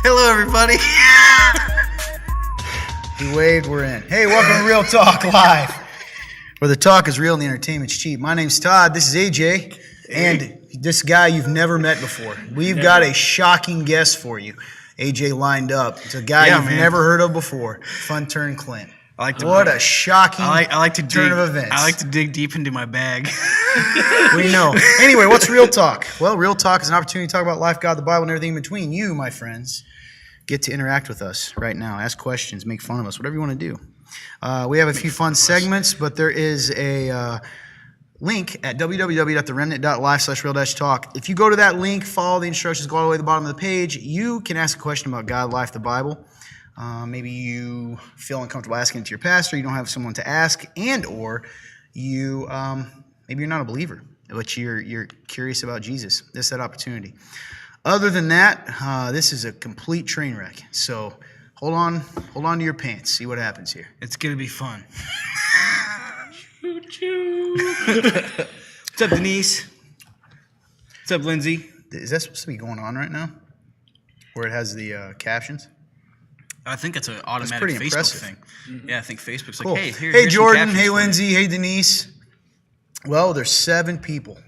Hello, everybody. He waved, we're in. Hey, welcome to Real Talk Live, where the talk is real and the entertainment's cheap. My name's Todd, this is AJ, and this guy you've never met before. We've got a shocking guest for you. AJ lined up. It's a guy you've never heard of before, Fun Turn Clint. What a shocking turn of events. I like to dig deep into my bag. We know. Anyway, what's Real Talk? Well, Real Talk is an opportunity to talk about life, God, the Bible, and everything in between. You, my friends, get to interact with us right now. Ask questions, make fun of us, whatever you want to do. We have a few fun segments, but there is a link at www.theremnant.life/real-talk. If you go to that link, follow the instructions, go all the way to the bottom of the page, you can ask a question about God, life, the Bible. Maybe you feel uncomfortable asking it to your pastor, you don't have someone to ask, and or you maybe you're not a believer, but you're curious about Jesus. This is that opportunity. Other than that, this is a complete train wreck. So hold on to your pants. See what happens here. It's gonna be fun. What's up, Denise? What's up, Lindsay? Is that supposed to be going on right now? Where it has the captions? I think it's an automatic pretty Facebook impressive. thing. Mm-hmm. Yeah, I think Facebook's Cool. like, hey, hey here's Jordan, some hey captions for Lindsay, you. hey Denise. Well, there's 7 people.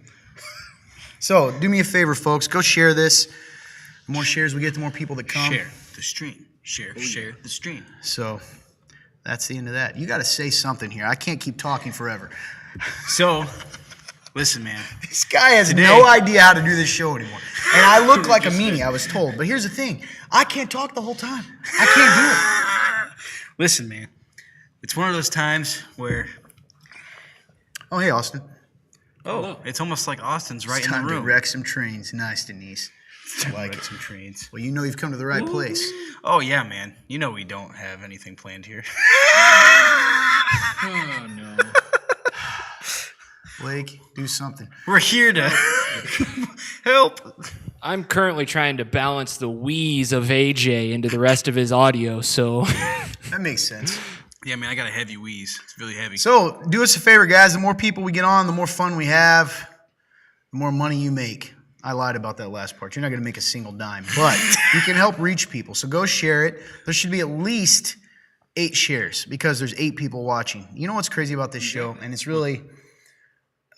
So do me a favor, folks. Go share this. The more shares we get, the more people that come. Share the stream. Share the stream. So that's the end of that. You got to say something here. I can't keep talking forever. So, listen, man. This guy has no idea how to do this show anymore. And I look like a meanie, I was told. But here's the thing. I can't talk the whole time. I can't do it. Listen, man. It's one of those times where, Oh, hey, Austin. it's almost like Austin's right It's in the time to room. wreck some trains. Nice, Denise. I like it. Some trains. Well, you know you've come to the right place. Oh, yeah, man. You know we don't have anything planned here. Oh, no. Blake, do something. We're here to help. I'm currently trying to balance the wheeze of AJ into the rest of his audio, so... That makes sense. Yeah, man, I got a heavy wheeze. It's really heavy. So, do us a favor, guys. The more people we get on, the more fun we have, the more money you make. I lied about that last part. You're not going to make a single dime, but you can help reach people. So go share it. There should be at least 8 shares because there's 8 people watching. You know what's crazy about this show? And it's really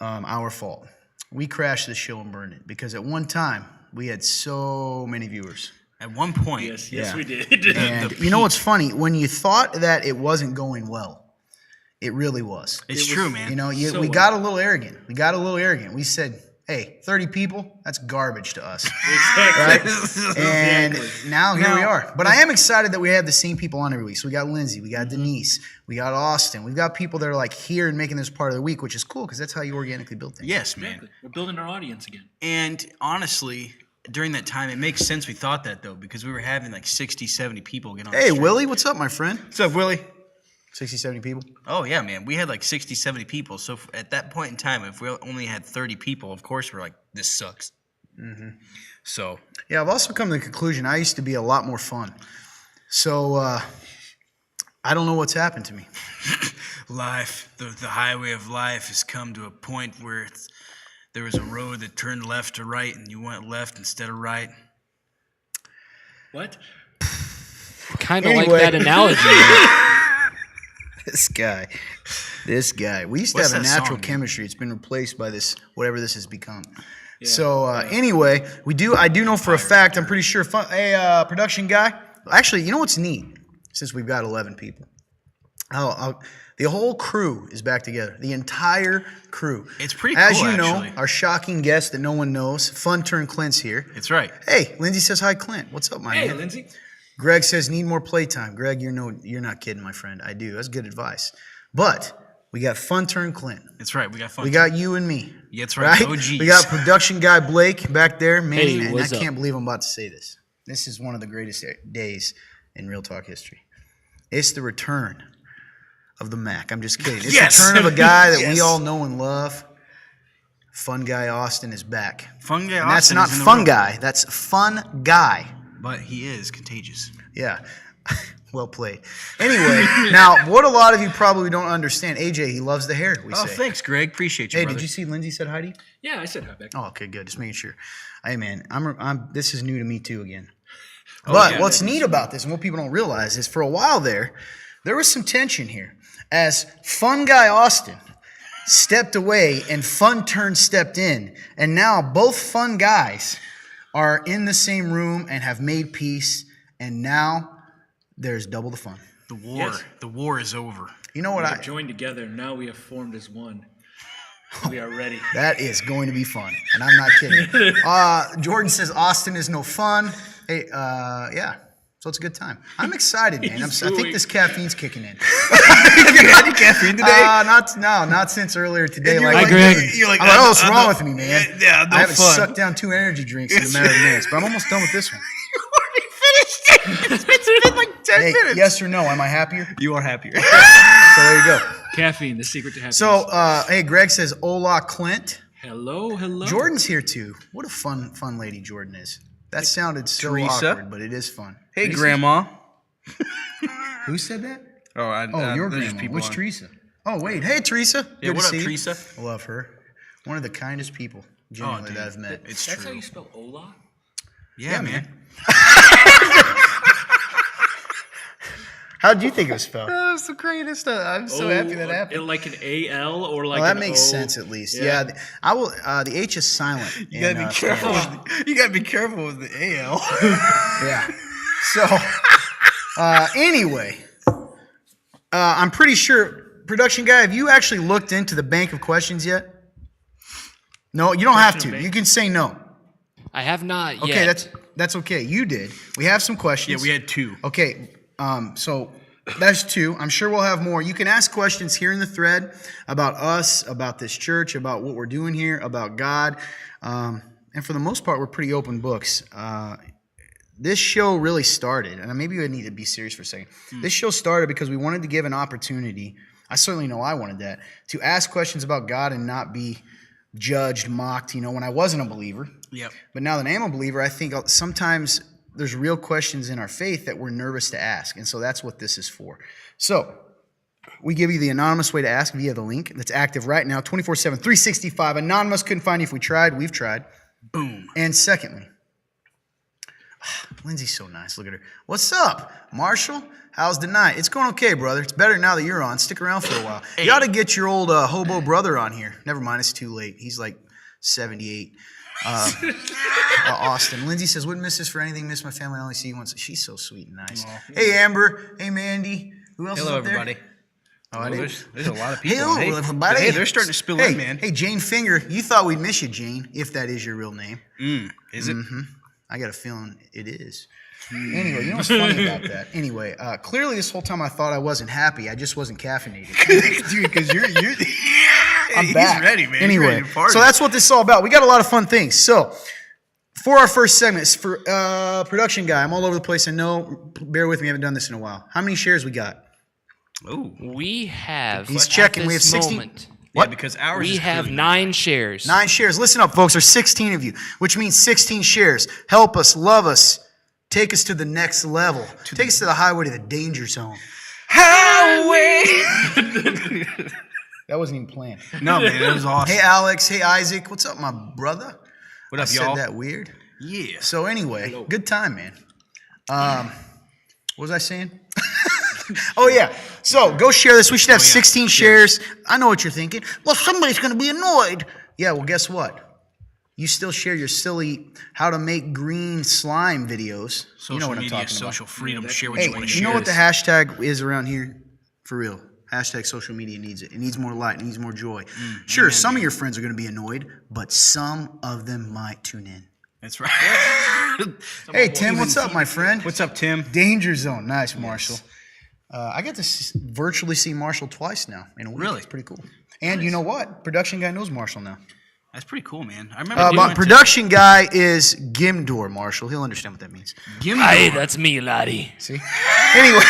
our fault. We crashed this show and burned it because at one time we had so many viewers. At one point. Yes, we did. And you know what's funny? When you thought that it wasn't going well, it really was. It's true, man. You know, So we got a little arrogant. We said, hey, 30 people, that's garbage to us. Right? And now here we are. But I am excited that we have the same people on every week. So we got Lindsay, we got Denise, we got Austin. We've got people that are like here and making this part of the week, which is cool because that's how you organically build things. Yes, man. Exactly. We're building our audience again. And honestly, during that time, it makes sense we thought that, though, because we were having like 60, 70 people get on the Hey, stream. Willie, what's up, my friend? What's up, Willie? 60, 70 people. Oh, yeah, man. We had like 60, 70 people. So at that point in time, if we only had 30 people, of course, we're like, this sucks. Mm-hmm. So. Yeah, I've also come to the conclusion I used to be a lot more fun. So I don't know what's happened to me. Life, the highway of life has come to a point where there was a road that turned left to right, and you went left instead of right. What? Kind of Anyway. like that analogy. This guy. We used to What's have a that natural song, dude? chemistry. It's been replaced by this, whatever this has become. So anyway, I do know for a fact, I'm pretty sure, production guy. Actually, you know what's neat? Since we've got 11 people. The whole crew is back together. The entire crew. It's pretty As cool, you know, actually. our shocking guest that no one knows, Fun Turn Clint's here. That's right. Hey, Lindsay says hi, Clint. What's up, my man? Lindsay. Greg says need more playtime. Greg, you're not kidding, my friend. I do. That's good advice. But we got Fun Turn Clint. That's right. We got fun. We got you and me. Yeah, that's right. Right? OGs. We got production guy Blake back there. Man, Hey, and I what's up? can't believe I'm about to say this. This is one of the greatest days in Real Talk history. It's the return of the Mac. I'm just kidding. It's Yes! the return of a guy that we Yes! all know and love. Fun guy Austin is back. Fun guy And that's Austin not is in the fun room. guy. That's fun guy. But he is contagious. Yeah. Well played. Anyway, now what a lot of you probably don't understand, AJ, he loves the hair, we Oh, say. thanks, Greg. Appreciate you, Hey, brother. did you see Lindsay said hi to you? Yeah, I said hi back. Oh, okay, good. Just making sure. Hey, man, this is new to me too again. But what's neat about this and what people don't realize is for a while there was some tension here as Fun Guy Austin stepped away and Fun Turn stepped in. And now both Fun Guys are in the same room and have made peace. And now there's double the fun. The war is over. You know what We have joined together. Now we have formed as one. We are ready. That is going to be fun, and I'm not kidding. Jordan says Austin is no fun. Hey, yeah, so it's a good time. I'm excited, man. I think this caffeine's kicking in. Have you had any caffeine today? Not since earlier today. Hi, Greg. You're like, I'm like, oh, what's wrong with me, man? Yeah, no I haven't fun. sucked down 2 energy drinks in a matter of minutes, but I'm almost done with this one. It's been like 10 Hey, minutes. yes or no? Am I happier? You are happier. So there you go. Caffeine, the secret to happiness. So, hey, Greg says Ola Clint. hello. Jordan's here too. What a fun lady Jordan is. That sounded so Teresa? awkward, but it is fun. Hey, Grandma. Who said that? Oh, Your there's grandma. people Which on. Teresa? Oh, wait. Hey, Teresa. Yeah, Good what to up, see you. Teresa? I love her. One of the kindest people, genuinely, dude, that I've met. It's That's true. how you spell Ola? Yeah, man. How did you think it was spelled? That was the greatest. I'm so happy that happened. Like an A-L or like Well, that an makes O? sense at least. Yeah, I will. The H is silent. You gotta be careful. You gotta be careful with the AL. Yeah. So, anyway, I'm pretty sure, production guy, have you actually looked into the bank of questions yet? No, you don't have to. bank? You can say no. I have not yet. Okay, that's okay. You did. We have some questions. Yeah, we had 2. Okay, so that's 2. I'm sure we'll have more. You can ask questions here in the thread about us, about this church, about what we're doing here, about God. And for the most part, we're pretty open books. This show really started, and maybe we need to be serious for a second. This show started because we wanted to give an opportunity, I certainly know I wanted that, to ask questions about God and not be judged, mocked, when I wasn't a believer. Yep. But now that I am a believer, I think sometimes there's real questions in our faith that we're nervous to ask. And so that's what this is for. So we give you the anonymous way to ask via the link that's active right now, 24/7, 365. Anonymous, couldn't find you if we tried. We've tried. Boom. And secondly, Lindsay's so nice. Look at her. What's up, Marshall? How's the night? It's going okay, brother. It's better now that you're on. Stick around for a while. You ought to get your old hobo brother on here. Never mind, it's too late. He's like 78. Austin. Lindsay says, wouldn't miss this for anything. Miss my family. I only see you once. She's so sweet and nice. Aww. Hey, Amber. Hey, Mandy. Who else is Hello, up there? everybody. Oh, I didn't. There's a lot of people. Hello, Hey, everybody. Hey, they're starting to spill in, man. Hey, Jane Finger. You thought we'd miss you, Jane, if that is your real name. Is it? I got a feeling it is. Anyway, you know what's funny about that? Anyway, clearly this whole time I thought I wasn't happy. I just wasn't caffeinated. Dude, because you're I'm back. He's ready, man. He's Anyway, ready to party. so that's what this is all about. We got a lot of fun things. So for our first segment, it's for production guy. I'm all over the place. I know. Bear with me. I haven't done this in a while. How many shares we got? Ooh. We have. He's at checking. We this have 16. moment, Yeah, because ours we is have clean. 9 shares. 9 shares. Listen up, folks. There's 16 of you, which means 16 shares. Help us, love us, take us to the next level. Take us to the highway to the danger zone. Highway. That wasn't even planned. No, man, that was awesome. Hey, Alex. Hey, Isaac. What's up, my brother? What I up, said y'all? that weird. Yeah. So anyway, good time, man. What was I saying? Oh, yeah. So go share this. We should have 16 shares. I know what you're thinking. Well, somebody's going to be annoyed. Yeah, well, guess what? You still share your silly how to make green slime videos. Social you know what I'm media, talking social about. freedom. Share what Hey, you want to you share. know what the hashtag is around here? For real. Hashtag social media needs it. It needs more light. It needs more joy. Sure, some of your friends are going to be annoyed, but some of them might tune in. That's right. Hey, Tim, what's up, my friend? What's up, Tim? Danger Zone. Nice, Marshall. I got to virtually see Marshall twice now in a week. Really? It's pretty cool. And you know what? Production guy knows Marshall now. That's pretty cool, man. I remember. But production guy is Gimdor Marshall. He'll understand what that means. Hey, that's me, laddie. See? Anyway,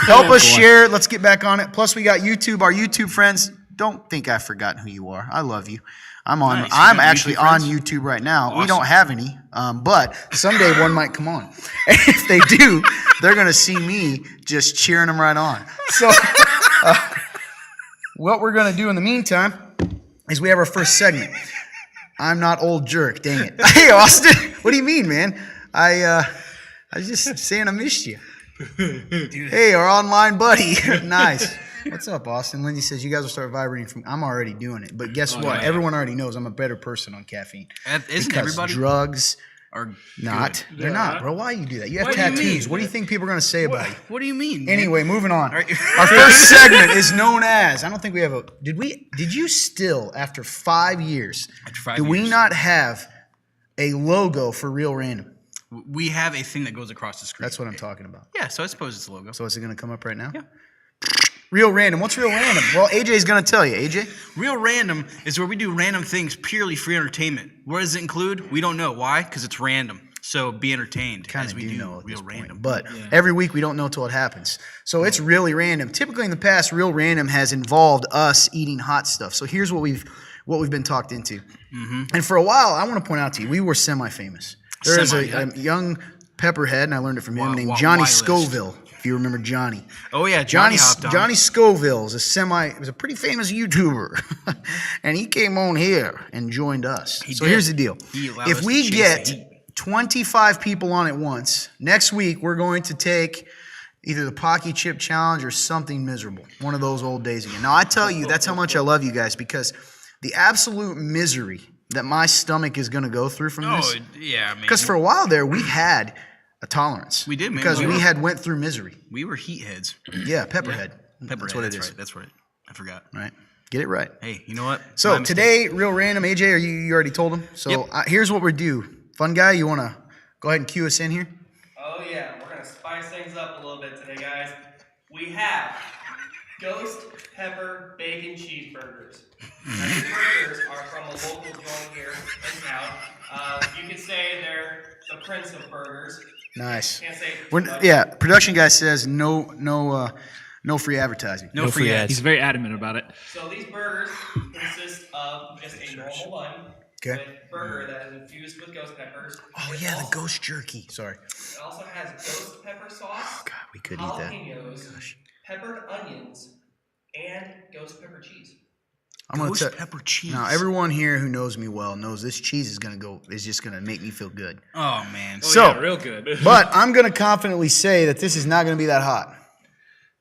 help us share. Let's get back on it. Plus, we got YouTube. Our YouTube friends, don't think I've forgotten who you are. I love you. I'm on. Nice. You I'm got actually YouTube on friends? YouTube right now. We Awesome. don't have any, but someday one might come on. And if they do, they're gonna see me just cheering them right on. So, what we're gonna do in the meantime is we have our first segment. I'm not old jerk. Dang it. Hey, Austin. What do you mean, man? I I was just saying I missed you. Hey, our online buddy. Nice. What's up, Austin? Lindsay says you guys will start vibrating from. I'm already doing it, but guess what? yeah. Everyone already knows I'm a better person on caffeine. Isn't Because everybody drugs are not? good? They're not, bro. Why you do that? You have What do you tattoos. mean? What do you think people are gonna say about you? What do you mean? man? Anyway, moving on. All right. Our first segment is known as. I don't think we have a. Did you still after 5 years? After 5 do we years. not have a logo for Real Random? We have a thing that goes across the screen. That's what I'm talking about. Yeah, so I suppose it's a logo. So is it gonna come up right now? Yeah. Real Random. What's Real Random? Well, AJ's gonna tell you. AJ. Real Random is where we do random things purely for entertainment. What does it include? We don't know. Why? Because it's random. So be entertained Kind as of we do do know at this Real Random. point, but every week we don't know till it happens. So it's really random. Typically in the past, Real Random has involved us eating hot stuff. So here's what we've been talked into. And for a while, I want to point out to you, we were semi-famous. There is a young pepperhead, and I learned it from him, named Johnny Wireless. Scoville. If you remember Johnny. Oh yeah, Johnny hopped on. Johnny Scoville is was a pretty famous YouTuber, and he came on here and joined us. So did. here's the deal: He allowed if us we to chase get the heat. 25 people on at once, next week we're going to take either the Pocky Chip Challenge or something miserable. One of those old days again. Now I tell you, that's how much I love you guys, because the absolute misery that my stomach is going to go through from this. Oh yeah, man. Because for a while there, we had a tolerance. We did, man. Because We we were- had went through misery. we were heat heads. Yeah, Pepperhead. Pepperhead, That's what it is. Right. That's right. I forgot. Right. Get it right. Hey, you know what? So My mistake. today, Real Random. AJ, you already told him. So Yep. here's what we do. Fun guy, you want to go ahead and cue us in here? Oh yeah, we're gonna spice things up a little bit today, guys. We have Ghost Pepper Bacon Cheeseburgers. Now, these burgers are from a local joint here in town. You could say they're the Prince of Burgers. Nice. Can't say Yeah, production guy says no free advertising. no free ads. He's very adamant about it. So these burgers consist of just a normal bun Okay. with burger that is infused with ghost peppers. Oh It yeah, the also- ghost jerky. Sorry. It also has ghost pepper sauce. God, we could eat that. Jalapenos, peppered onions, and ghost pepper cheese. I'm gonna Ghost tell. pepper cheese. Now everyone here who knows me well knows this cheese is just gonna make me feel good. Oh man. Oh, So- yeah, real good. But I'm gonna confidently say that this is not gonna be that hot.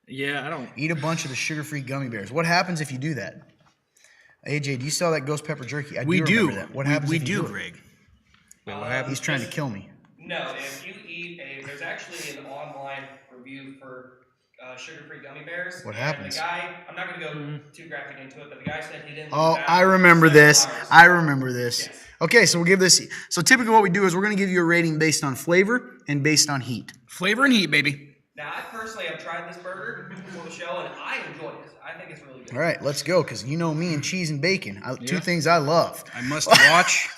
yeah, I don't. Eat a bunch of the sugar-free gummy bears. What happens if you do that? AJ, do you sell that ghost pepper jerky? I we do. remember that. What happens We if you do, it? Greg. He's trying to kill me. No, if you eat there's actually an online review for sugar-free gummy bears. What and happens? The guy, I'm not going to go too graphic into it, but the guy said he didn't. Oh, leave the I bathroom remember for this. 7 hours. I remember this. Yes. Okay, so we'll give this. So typically, what we do is we're going to give you a rating based on flavor and based on heat. Flavor and heat, baby. Now, I personally have tried this burger before the show, and I enjoy it. I think it's really good. All right, let's go, because you know me and cheese and bacon. Two things I love. I must watch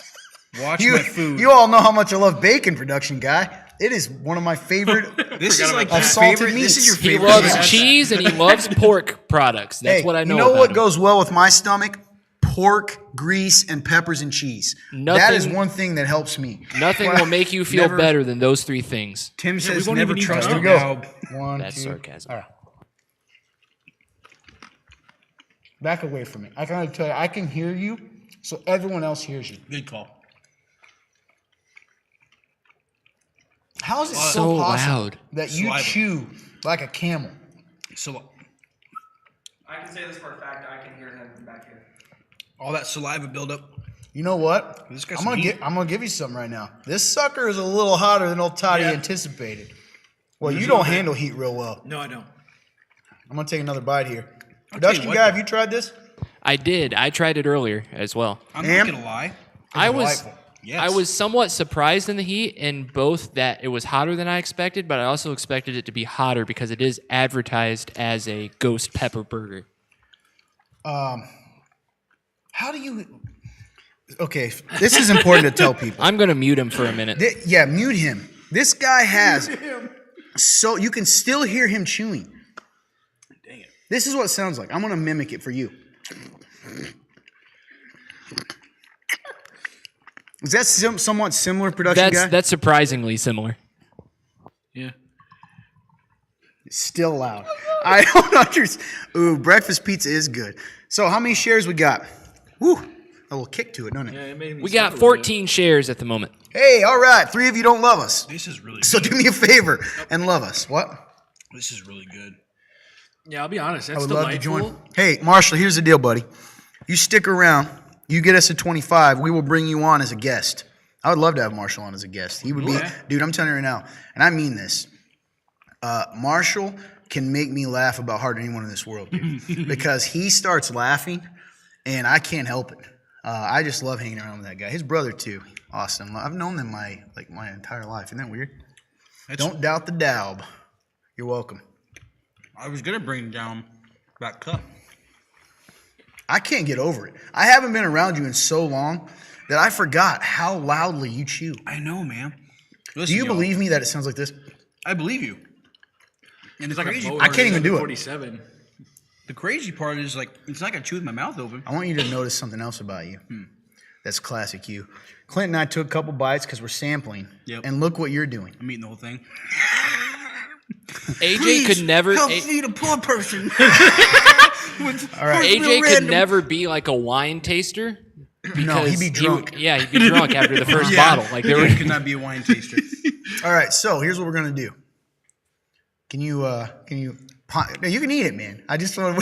my food. You all know how much I love bacon, production guy. It is one of my favorite. This is like Of your salted favorite. This is your meats. He favorite. loves meat. cheese and he loves pork products. That's Hey, what I know. You know about what him. goes well with my stomach? Pork, grease, and peppers and cheese. That is Nothing- one thing that helps me. Nothing will make you feel Never- better than those three things. Tim says won't never even eat trust that. a Here we cow. go. One, That's two. sarcasm. All right. Back away from me. I can tell you, I can hear you, so everyone else hears you. Good call. How is it so, So possible loud. that you Saliva. chew like a camel? So I can say this for a fact. I can hear him back here. all that saliva buildup. You know what? This got I'm some gonna heat. I'm gonna give you something right now. This sucker is a little hotter than old Toddy Yeah. anticipated. Well, you don't handle heat real well. No, I don't. I'm gonna take another bite here. tell you Production what, guy, though. have you tried this? I did. I tried it earlier as well. I'm Ham? not gonna lie. I was delightful. Yes. I was somewhat surprised in the heat in both that it was hotter than I expected, but I also expected it to be hotter because it is advertised as a ghost pepper burger. How do you? Okay, this is important to tell people. I'm going to mute him for a minute. Yeah, mute him. This guy has so you can still hear him chewing. Dang it. This is what it sounds like. I'm gonna mimic it for you. Is that somewhat similar, production guy? That's surprisingly similar. Yeah. Still loud. I don't understand. Ooh, breakfast pizza is good. So how many shares we got? Woo. a little kick to it, doesn't it? Yeah, it made me We stop got a little bit. 14 shares at the moment. Hey, all right. 3 of you don't love us. This is really So good. do me a favor and love us. What? This is really good. Yeah, I'll be honest. I That's would love to delightful. join. Hey, Marshall, here's the deal, buddy. You stick around. You get us to 25. We will bring you on as a guest. I would love to have Marshall on as a guest. He would be, Yeah. dude, I'm telling you right now, and I mean this. Marshall can make me laugh about harder than anyone in this world, dude. Because he starts laughing, and I can't help it. I just love hanging around with that guy. His brother, too, Austin. I've known them my entire life. Isn't that weird? Don't doubt the Daub. You're welcome. I was gonna bring down that cup. I can't get over it. I haven't been around you in so long that I forgot how loudly you chew. I know, man. Do Listen, you y'all, believe me that it sounds like this? I believe you. And it's Like a crazy. mower I can't even in do it. 47. The crazy part is like it's not gonna chew with my mouth open. I want you to notice something else about you. That's classic you. Clint and I took a couple bites because we're sampling. Yep. And look what you're doing. I'm eating the whole thing. AJ could never. feed a poor person. All right. AJ could never be like a wine taster. No, he'd because be drunk. he'd be drunk after the first bottle. Like there were. could not be a wine taster. All right, so here's what we're gonna do. Can you no, you can eat it, man. I just thought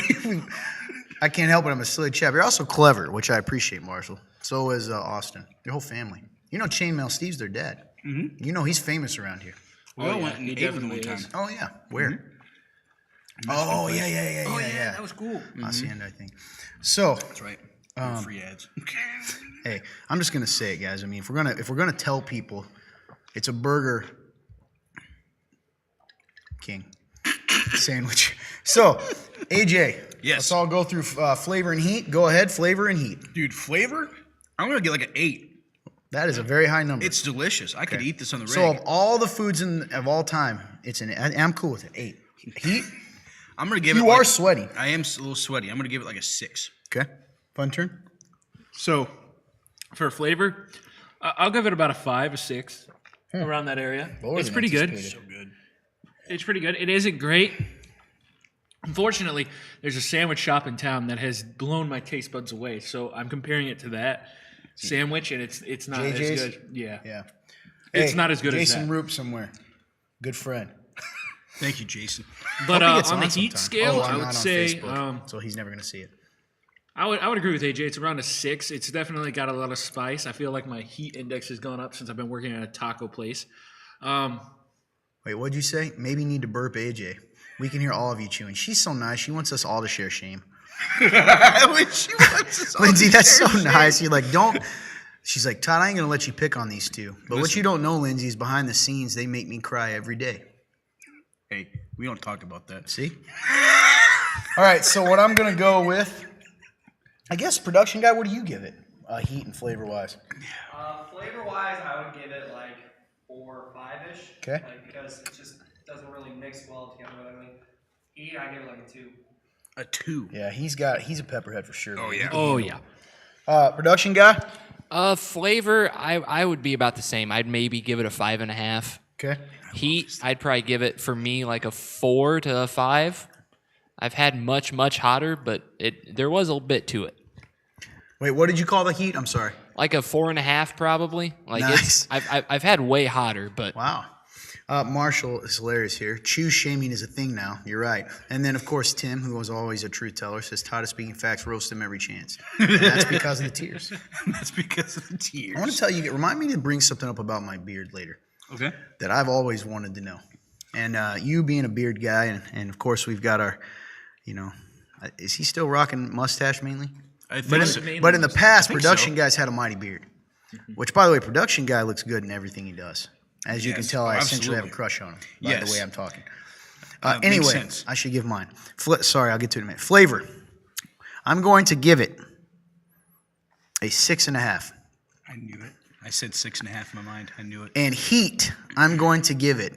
I can't help it. I'm a silly chap. You're also clever, which I appreciate, Marshall. So is Austin. Your whole family. You know Chainmail Steve's their dad. Mm-hmm. You know he's famous around here. We all yeah, went and he ate with them one definitely time. is. Oh yeah. Where? Oh yeah. Oh yeah, that was cool. Hacienda, I think. So That's right. Free ads. hey, I'm just gonna say it, guys. I mean, if we're gonna tell people, it's a Burger King sandwich. So, AJ, Yes. let's all go through flavor and heat. Go ahead, flavor and heat. Dude, flavor? I'm gonna get like an 8. That is a very high number. It's delicious. I could eat this on the so reg. of all the foods of all time, I'm cool with it. 8. Heat. I'm gonna give it. You are like- sweaty. I am a little sweaty. I'm gonna give it like a 6. Okay. Fun turn. So, for flavor, I'll give it about a 5, a 6, around that area. Lower It's than pretty good. anticipated. So good. It's pretty good. It isn't great. Unfortunately, there's a sandwich shop in town that has blown my taste buds away. So I'm comparing it to that sandwich, and it's not JJ's? as good. Yeah. Yeah. It's not as good as Jason that. Roop somewhere. Good friend. Thank you, Jason. But Hope he gets on the on heat sometime. scale, Oh, I'm I not would on say Facebook, so he's never gonna see it. I would agree with AJ. It's around a 6. It's definitely got a lot of spice. I feel like my heat index has gone up since I've been working at a taco place. Wait, what'd you say? Maybe you need to burp AJ. We can hear all of you chewing. She's so nice. She wants us all to share shame. Lindsay, that's so nice. You're like, don't. She's like, Todd, I ain't gonna let you pick on these two. But what you don't know, Lindsay, is behind the scenes, they make me cry every day. Hey, we don't talk about that. See? All right, so what I'm gonna go with, I guess, production guy. What do you give it, heat and flavor wise? Flavor wise, I would give it like 4 or 5-ish. Okay. Like, because it just doesn't really mix well together. But I mean, heat, I give it like a 2. A 2. Yeah, he's a pepperhead for sure. Oh, man. yeah. Oh yeah. Production guy. Flavor, I would be about the same. I'd maybe give it a 5.5. Okay. Heat, I'd probably give it for me like a 4 to a 5. I've had much hotter, but there was a bit to it. Wait, what did you call the heat? I'm sorry. Like a 4.5 probably. Like Nice. I've had way hotter, but Wow. Marshall is hilarious here. Chew shaming is a thing now. You're right. And then, of course, Tim, who was always a truth teller, says Todd is speaking facts, roast him every chance. And that's because of the tears. That's because of the tears. I want to tell you, remind me to bring something up about my beard later Okay. that I've always wanted to know. And you being a beard guy, and of course, we've got our, is he still rocking mustache mainly? I think so. But in the past, think production so. guys had a mighty beard. Which, by the way, production guy looks good in everything he does. As you can Yes, tell, I essentially have a absolutely. crush on him by Yes. the way I'm talking. Makes Anyway, sense. I should give mine. Sorry, I'll get to it in a minute. Flavor. I'm going to give it a 6.5. I knew it. I said 6.5 in my mind. I knew it. And heat, I'm going to give it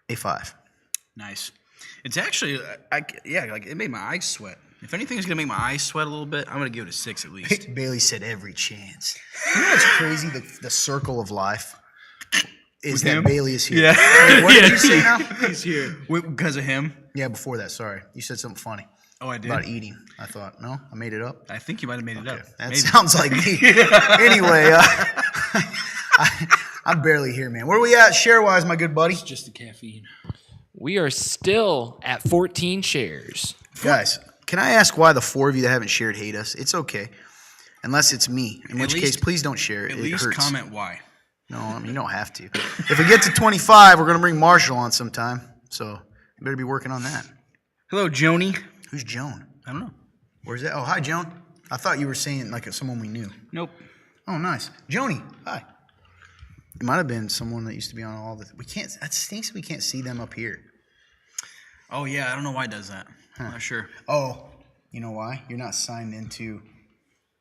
a 5. Nice. It's actually, like it made my eyes sweat. If anything's gonna make my eyes sweat a little bit, I'm gonna give it a 6 at least. Bailey said every chance. You know what's crazy? The circle of life is With that him? Bailey is here. Yeah. Wait, what did you say now? He's here. Because of him. Yeah, before that. Sorry, you said something funny. Oh, I did. about eating. I thought, no, I made it up. I think you might have made it up. That Maybe. sounds like me. Anyway, I'm barely here, man. Where are we at share-wise, my good buddy? Just the caffeine. We are still at 14 shares. Guys, can I ask why the 4 of you that haven't shared hate us? It's okay. Unless it's me, in which case, please don't share it. At It least hurts. comment why. No, I mean, you don't have to. If we get to 25, we're going to bring Marshall on sometime. So you better be working on that. Hello, Joni. Who's Joan? I don't know. Where's that? Oh, hi, Joan. I thought you were saying like someone we knew. Nope. Oh, nice. Joni, hi. It might have been someone that used to be on all the... We can't... That stinks we can't see them up here. Oh, yeah. I don't know why it does that. I'm not sure. Oh, you know why? You're not signed into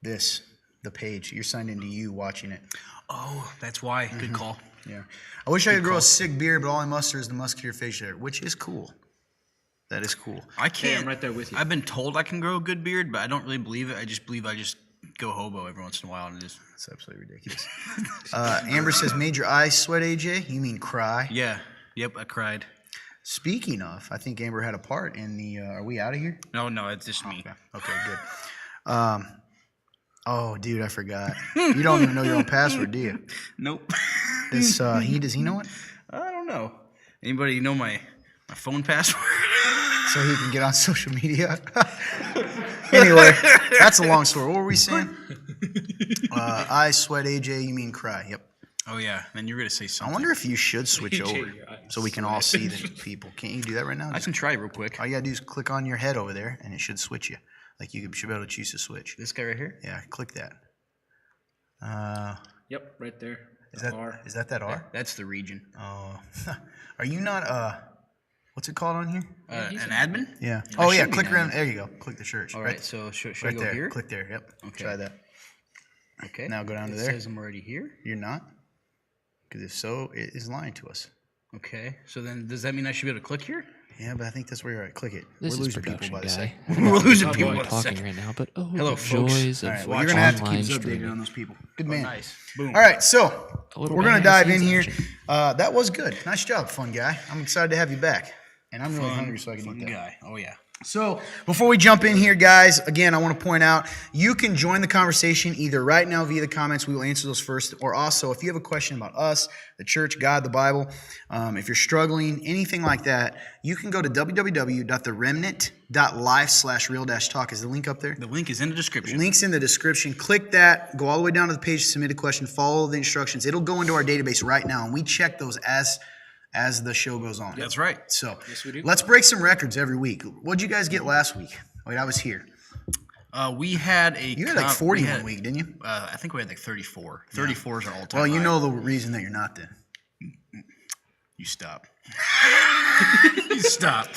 the page. You're signed into you watching it. Oh, that's why. Good call. Yeah. I wish I could grow a sick beard, but all I muster is the muscular facial hair, which is cool. That is cool. I can't. I'm right there with you. I've been told I can grow a good beard, but I don't really believe it. I just believe I just go hobo every once in a while and just. It's absolutely ridiculous. Amber says, made your eyes sweat, AJ? You mean cry? Yeah. Yep. I cried. Speaking of, I think Amber had a part in the... are we out of here? No, it's just me. Okay, good. Oh, dude, I forgot. You don't even know your own password, do you? Nope. Does he know it? I don't know. Anybody know my phone password? So he can get on social media? Anyway, that's a long story. What were we saying? Eyes sweat, AJ, you mean cry. Yep. Oh yeah. Then you're gonna say I something. wonder if you should switch AJ, over your eyes so we can all see the people. Can't you do that right now? I can try real quick. All you gotta do is click on your head over there, and it should switch you. Like you should be able to choose to switch. This guy right here. Yeah, click that. Yep, right there. Is The that R. is that R? That's the region. Oh, are you not what's it called on here? An admin. Yeah. I Oh yeah, should be click an around. admin. There you go. Click the shirt. All right. So should I right go there. here? Click there. Yep. Okay. Try that. Okay. Now go down to it there. Says I'm already here. You're not, because if so, it is lying to us. Okay. So then, does that mean I should be able to click here? Yeah, but I think that's where you're at. Click it. This We're is losing people production by the guy. second. We're losing I'm people not in a talking second. right now, but Hello, the folks. joys All of right, well, you're gonna have to online keep updated streaming. on those people. Good man. Nice. Boom. All right, so A little we're gonna behind the dive in scenes here. action. That was good. Nice job, fun guy. I'm excited to have you back, and I'm really Fun, hungry, so I can fun eat that. guy. Oh yeah. So, before we jump in here, guys, again, I want to point out you can join the conversation either right now via the comments. We will answer those first. Or also, if you have a question about us, the church, God, the Bible, if you're struggling, anything like that, you can go to www.theremnant.life/real-talk. Is the link up there? The link is in the description. Links in the description. Click that. Go all the way down to the page to submit a question. Follow the instructions. It'll go into our database right now, and we check those as the show goes on. That's right. So we do. let's break some records every week. What'd you guys get last week? Wait, I was here. We had a. You had like 40 one week, didn't you? I think we had like 34. 34 is our all-time. Well, you high. know the reason that you're not then. You stop. You stop.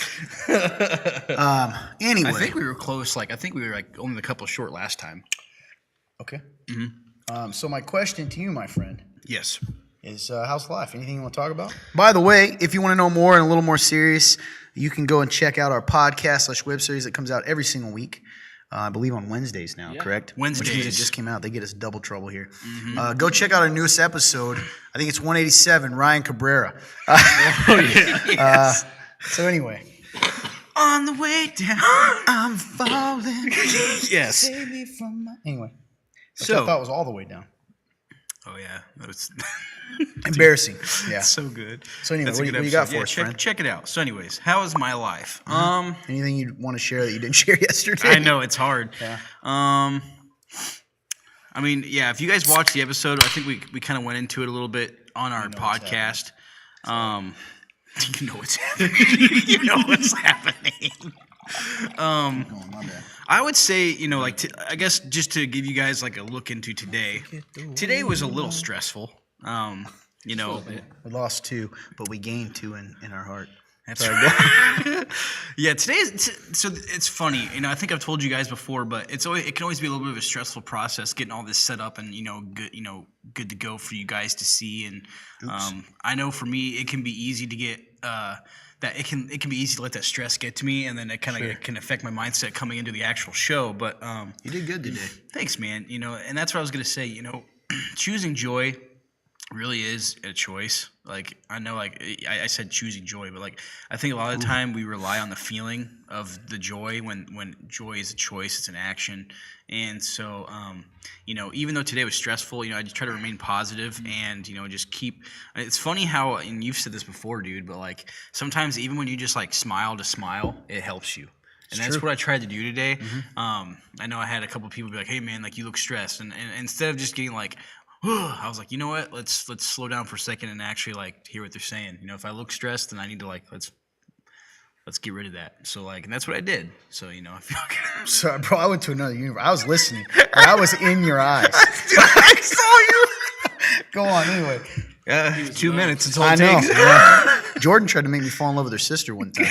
Anyway. I think we were close. I think we were only a couple short last time. Okay. So my question to you, my friend, Yes. is how's life? Anything you want to talk about? By the way, if you want to know more and a little more serious, you can go and check out our podcast/web series that comes out every single week. I believe on Wednesdays now, correct? Wednesdays. Which means it just came out. They get us double trouble here. Go check out our newest episode. I think it's 187, Ryan Cabrera. So anyway. On the way down. I'm falling. Yes. Save me from my... Anyway. Which So- I thought was all the way down. Oh yeah. That was Embarrassing. Yeah. so good. So anyway, That's a what good do you got episode. for us, friend? Check it out. So anyways, how is my life? Anything you want to share that you didn't share yesterday? I know it's hard. Yeah. I mean, yeah, if you guys watched the episode, I think we kind of went into it a little bit on our podcast. You know what's happening. You know what's happening. Oh, my bad. I would say, I guess just to give you guys a look into today. Today was a little stressful. We lost 2, but we gained 2 in our heart. That's right. Yeah, so it's funny. I think I've told you guys before, but it can always be a little bit of a stressful process getting all this set up and good to go for you guys to see. And I know for me, it can be easy to get that it can be easy to let that stress get to me, and then it kind of can affect my mindset coming into the actual show. But You did good today. thanks, man. And that's what I was gonna say. Choosing joy really is a choice. Like I know, like I said, choosing joy, but like I think a lot of the time we rely on the feeling of the joy when joy is a choice, it's an action. And so, you know, even though today was stressful, you know, I just try to remain positive and, you know, just keep. It's funny how, and you've said this before, dude, but like sometimes even when you just like smile to smile, it helps you. And that's what I tried to do today. I know I had a couple people be like, "Hey, man, like you look stressed," and instead of just getting like, I was like, you know what? Let's slow down for a second and actually like hear what they're saying. You know, if I look stressed, then I need to like let's get rid of that. So like, and that's what I did. So you know, I feel like So, bro, I went to another universe. I was listening, but I was in your eyes. I saw you. Go on, anyway. 2 minutes. It's all I it know. takes. Yeah. Jordan tried to make me fall in love with her sister one time.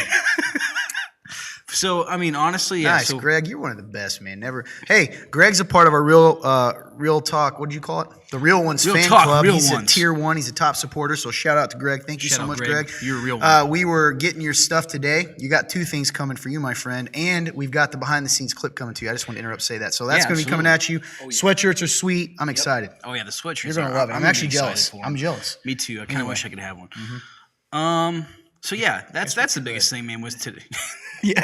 So I mean, honestly, yeah. Nice, So Greg. You're one of the best, man. Never. Hey, Greg's a part of our real talk. What did you call it? The Real Ones Real fan Talk, club. Real He's Ones. a tier 1. He's a top supporter. So shout out to Greg. Thank you Shout so out, much, Greg. Greg. You're a real one. We were getting your stuff today. You got 2 things coming for you, my friend, and we've got the behind the scenes clip coming to you. I just want to interrupt, say that. So that's Yeah, going to be coming at you. Sweatshirts are sweet. I'm excited. Oh yeah, the sweatshirts. You're gonna are- love it. I'm really actually excited jealous. for 'em. I'm jealous. Me too. I kind of wish I could have one. So yeah, that's the biggest thing, man. Was today. Yeah.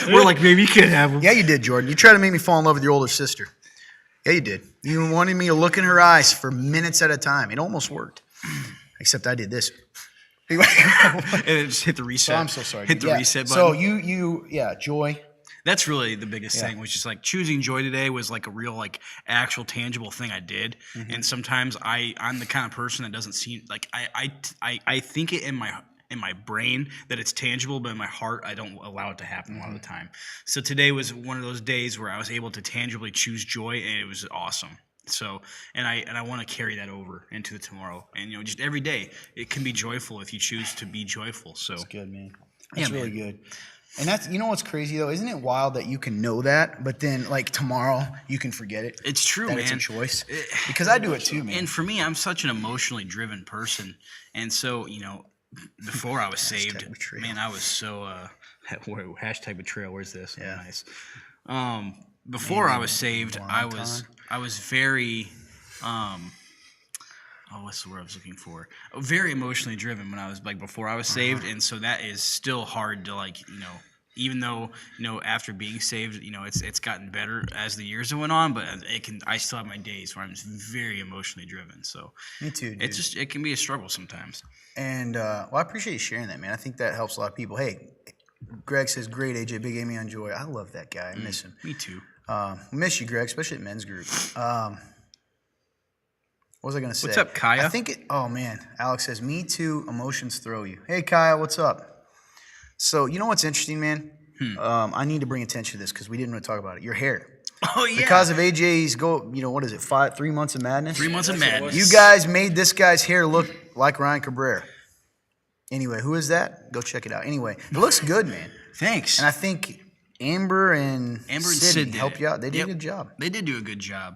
We're like, maybe you could have them. Yeah, you did, Jordan. You tried to make me fall in love with your older sister. Yeah, you did. You wanted me to look in her eyes for minutes at a time. It almost worked. Except I did this. And it just hit the reset. So I'm so sorry. Hit the Yeah. reset So button. yeah, joy. That's really the biggest thing, which is like choosing joy today was like a real, like actual tangible thing I did. And sometimes I'm the kind of person that doesn't seem like I think it in my brain that it's tangible, but in my heart I don't allow it to happen a lot of the time. So today was one of those days where I was able to tangibly choose joy, and it was awesome. So and I want to carry that over into the tomorrow, and you know, just every day it can be joyful if you choose to be joyful. So Good, man. That's Yeah, really man. good. And that's, you know what's crazy though? Isn't it wild that you can know that, but then like tomorrow you can forget it? it's true, That man. it's a choice. Because I do it too, man. And for me, I'm such an emotionally driven person, and so you know, before I was saved, betrayal. man, I was so hashtag betrayal. Where's this? Yeah. Nice. Before I was saved, I was very what's the word I was looking for? Very emotionally driven when I was like before I was saved, and so that is still hard to like, you know. Even though, you know, after being saved, you know, it's gotten better as the years went on, but I still have my days where I'm just very emotionally driven. So Me too, dude. it can be a struggle sometimes. And well, I appreciate you sharing that, man. I think that helps a lot of people. Hey, Greg says, great, AJ, big Amy on Joy. I love that guy. I miss him. Me too. Miss you, Greg, especially at men's group. What was I going to say? What's up, Kaya? I think oh, man. Alex says, me too, emotions throw you. Hey, Kaya, what's up? So, you know what's interesting, man? I need to bring attention to this because we didn't really talk about it. Your hair. Oh yeah. Because of AJ's what is it, 3 months of madness? 3 months of madness. You guys made this guy's hair look like Ryan Cabrera. Anyway, who is that? Go check it out. Anyway, it looks good, man. Thanks. And I think Amber and Sid did helped it. you out. They did Yep. a good job. They did do a good job.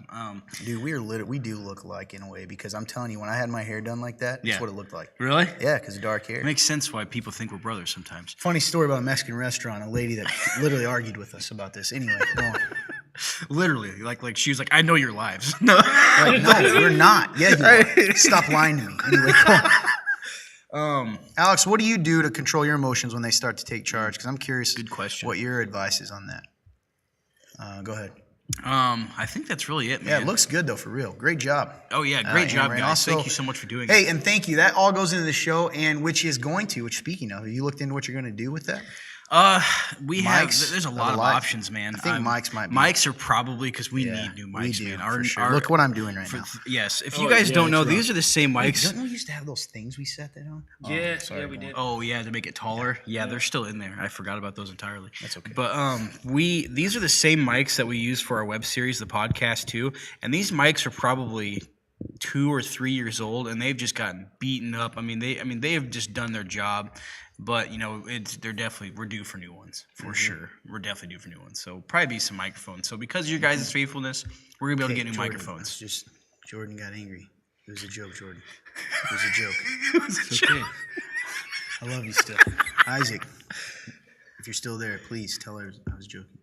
Dude, we do look alike in a way because I'm telling you, when I had my hair done like that, Yeah. that's what it looked like. Really? Yeah, because of dark hair. It makes sense why people think we're brothers sometimes. Funny story about a Mexican restaurant, a lady that literally argued with us about this. Anyway, go on. Literally, like she was like, "I know your lives." No. Like, no, we're not. Yeah, you are. Stop lying to me. Anyway, go on. Alex, what do you do to control your emotions when they start to take charge? Because I'm curious. Good question. What your advice is on that. Go ahead. I think that's really it, man. Yeah, it looks good though, for real. Great job. Oh yeah, great job, Amber. guys. So- Thank you so much for doing it. Hey, and thank you. That all goes into the show, and which speaking of, have you looked into what you're going to do with that? We have. Mics There's a are lot the of life. options, man. I think mics might be- Mics are probably because we need new we mics, do. man. For- Look what I'm doing right now. Yes, if you guys don't know, these are the same mics. Don't we used to have those things we set that on? Oh, Yeah, sorry, yeah, we go on. did. Oh yeah, to make it taller. Yeah, they're still in there. I forgot about those entirely. That's okay. But these are the same mics that we use for our web series, the podcast too. And these mics are probably 2 or 3 years old, and they've just gotten beaten up. I mean they have just done their job. But you know, we're due for new ones for sure. We're definitely due for new ones. So probably be some microphones. So because of your guys' faithfulness, we're gonna be able to get new Jordan, microphones. it's just Jordan got angry. It was a joke, Jordan. It was a joke. It's okay. I love you still, Isaac. If you're still there, please tell her I was joking.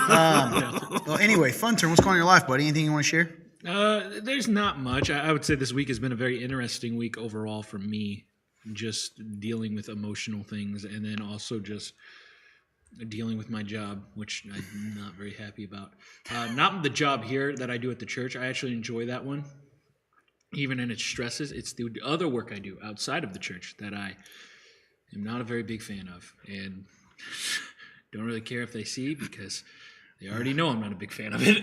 Well, anyway, fun turn. What's going on in your life, buddy? Anything you want to share? There's not much. I would say this week has been a very interesting week overall for me, just dealing with emotional things and then also just dealing with my job, which I'm not very happy about. Not the job here that I do at the church. I actually enjoy that one, even in its stresses. It's the other work I do outside of the church that I am not a very big fan of, and don't really care if they see because they already know I'm not a big fan of it.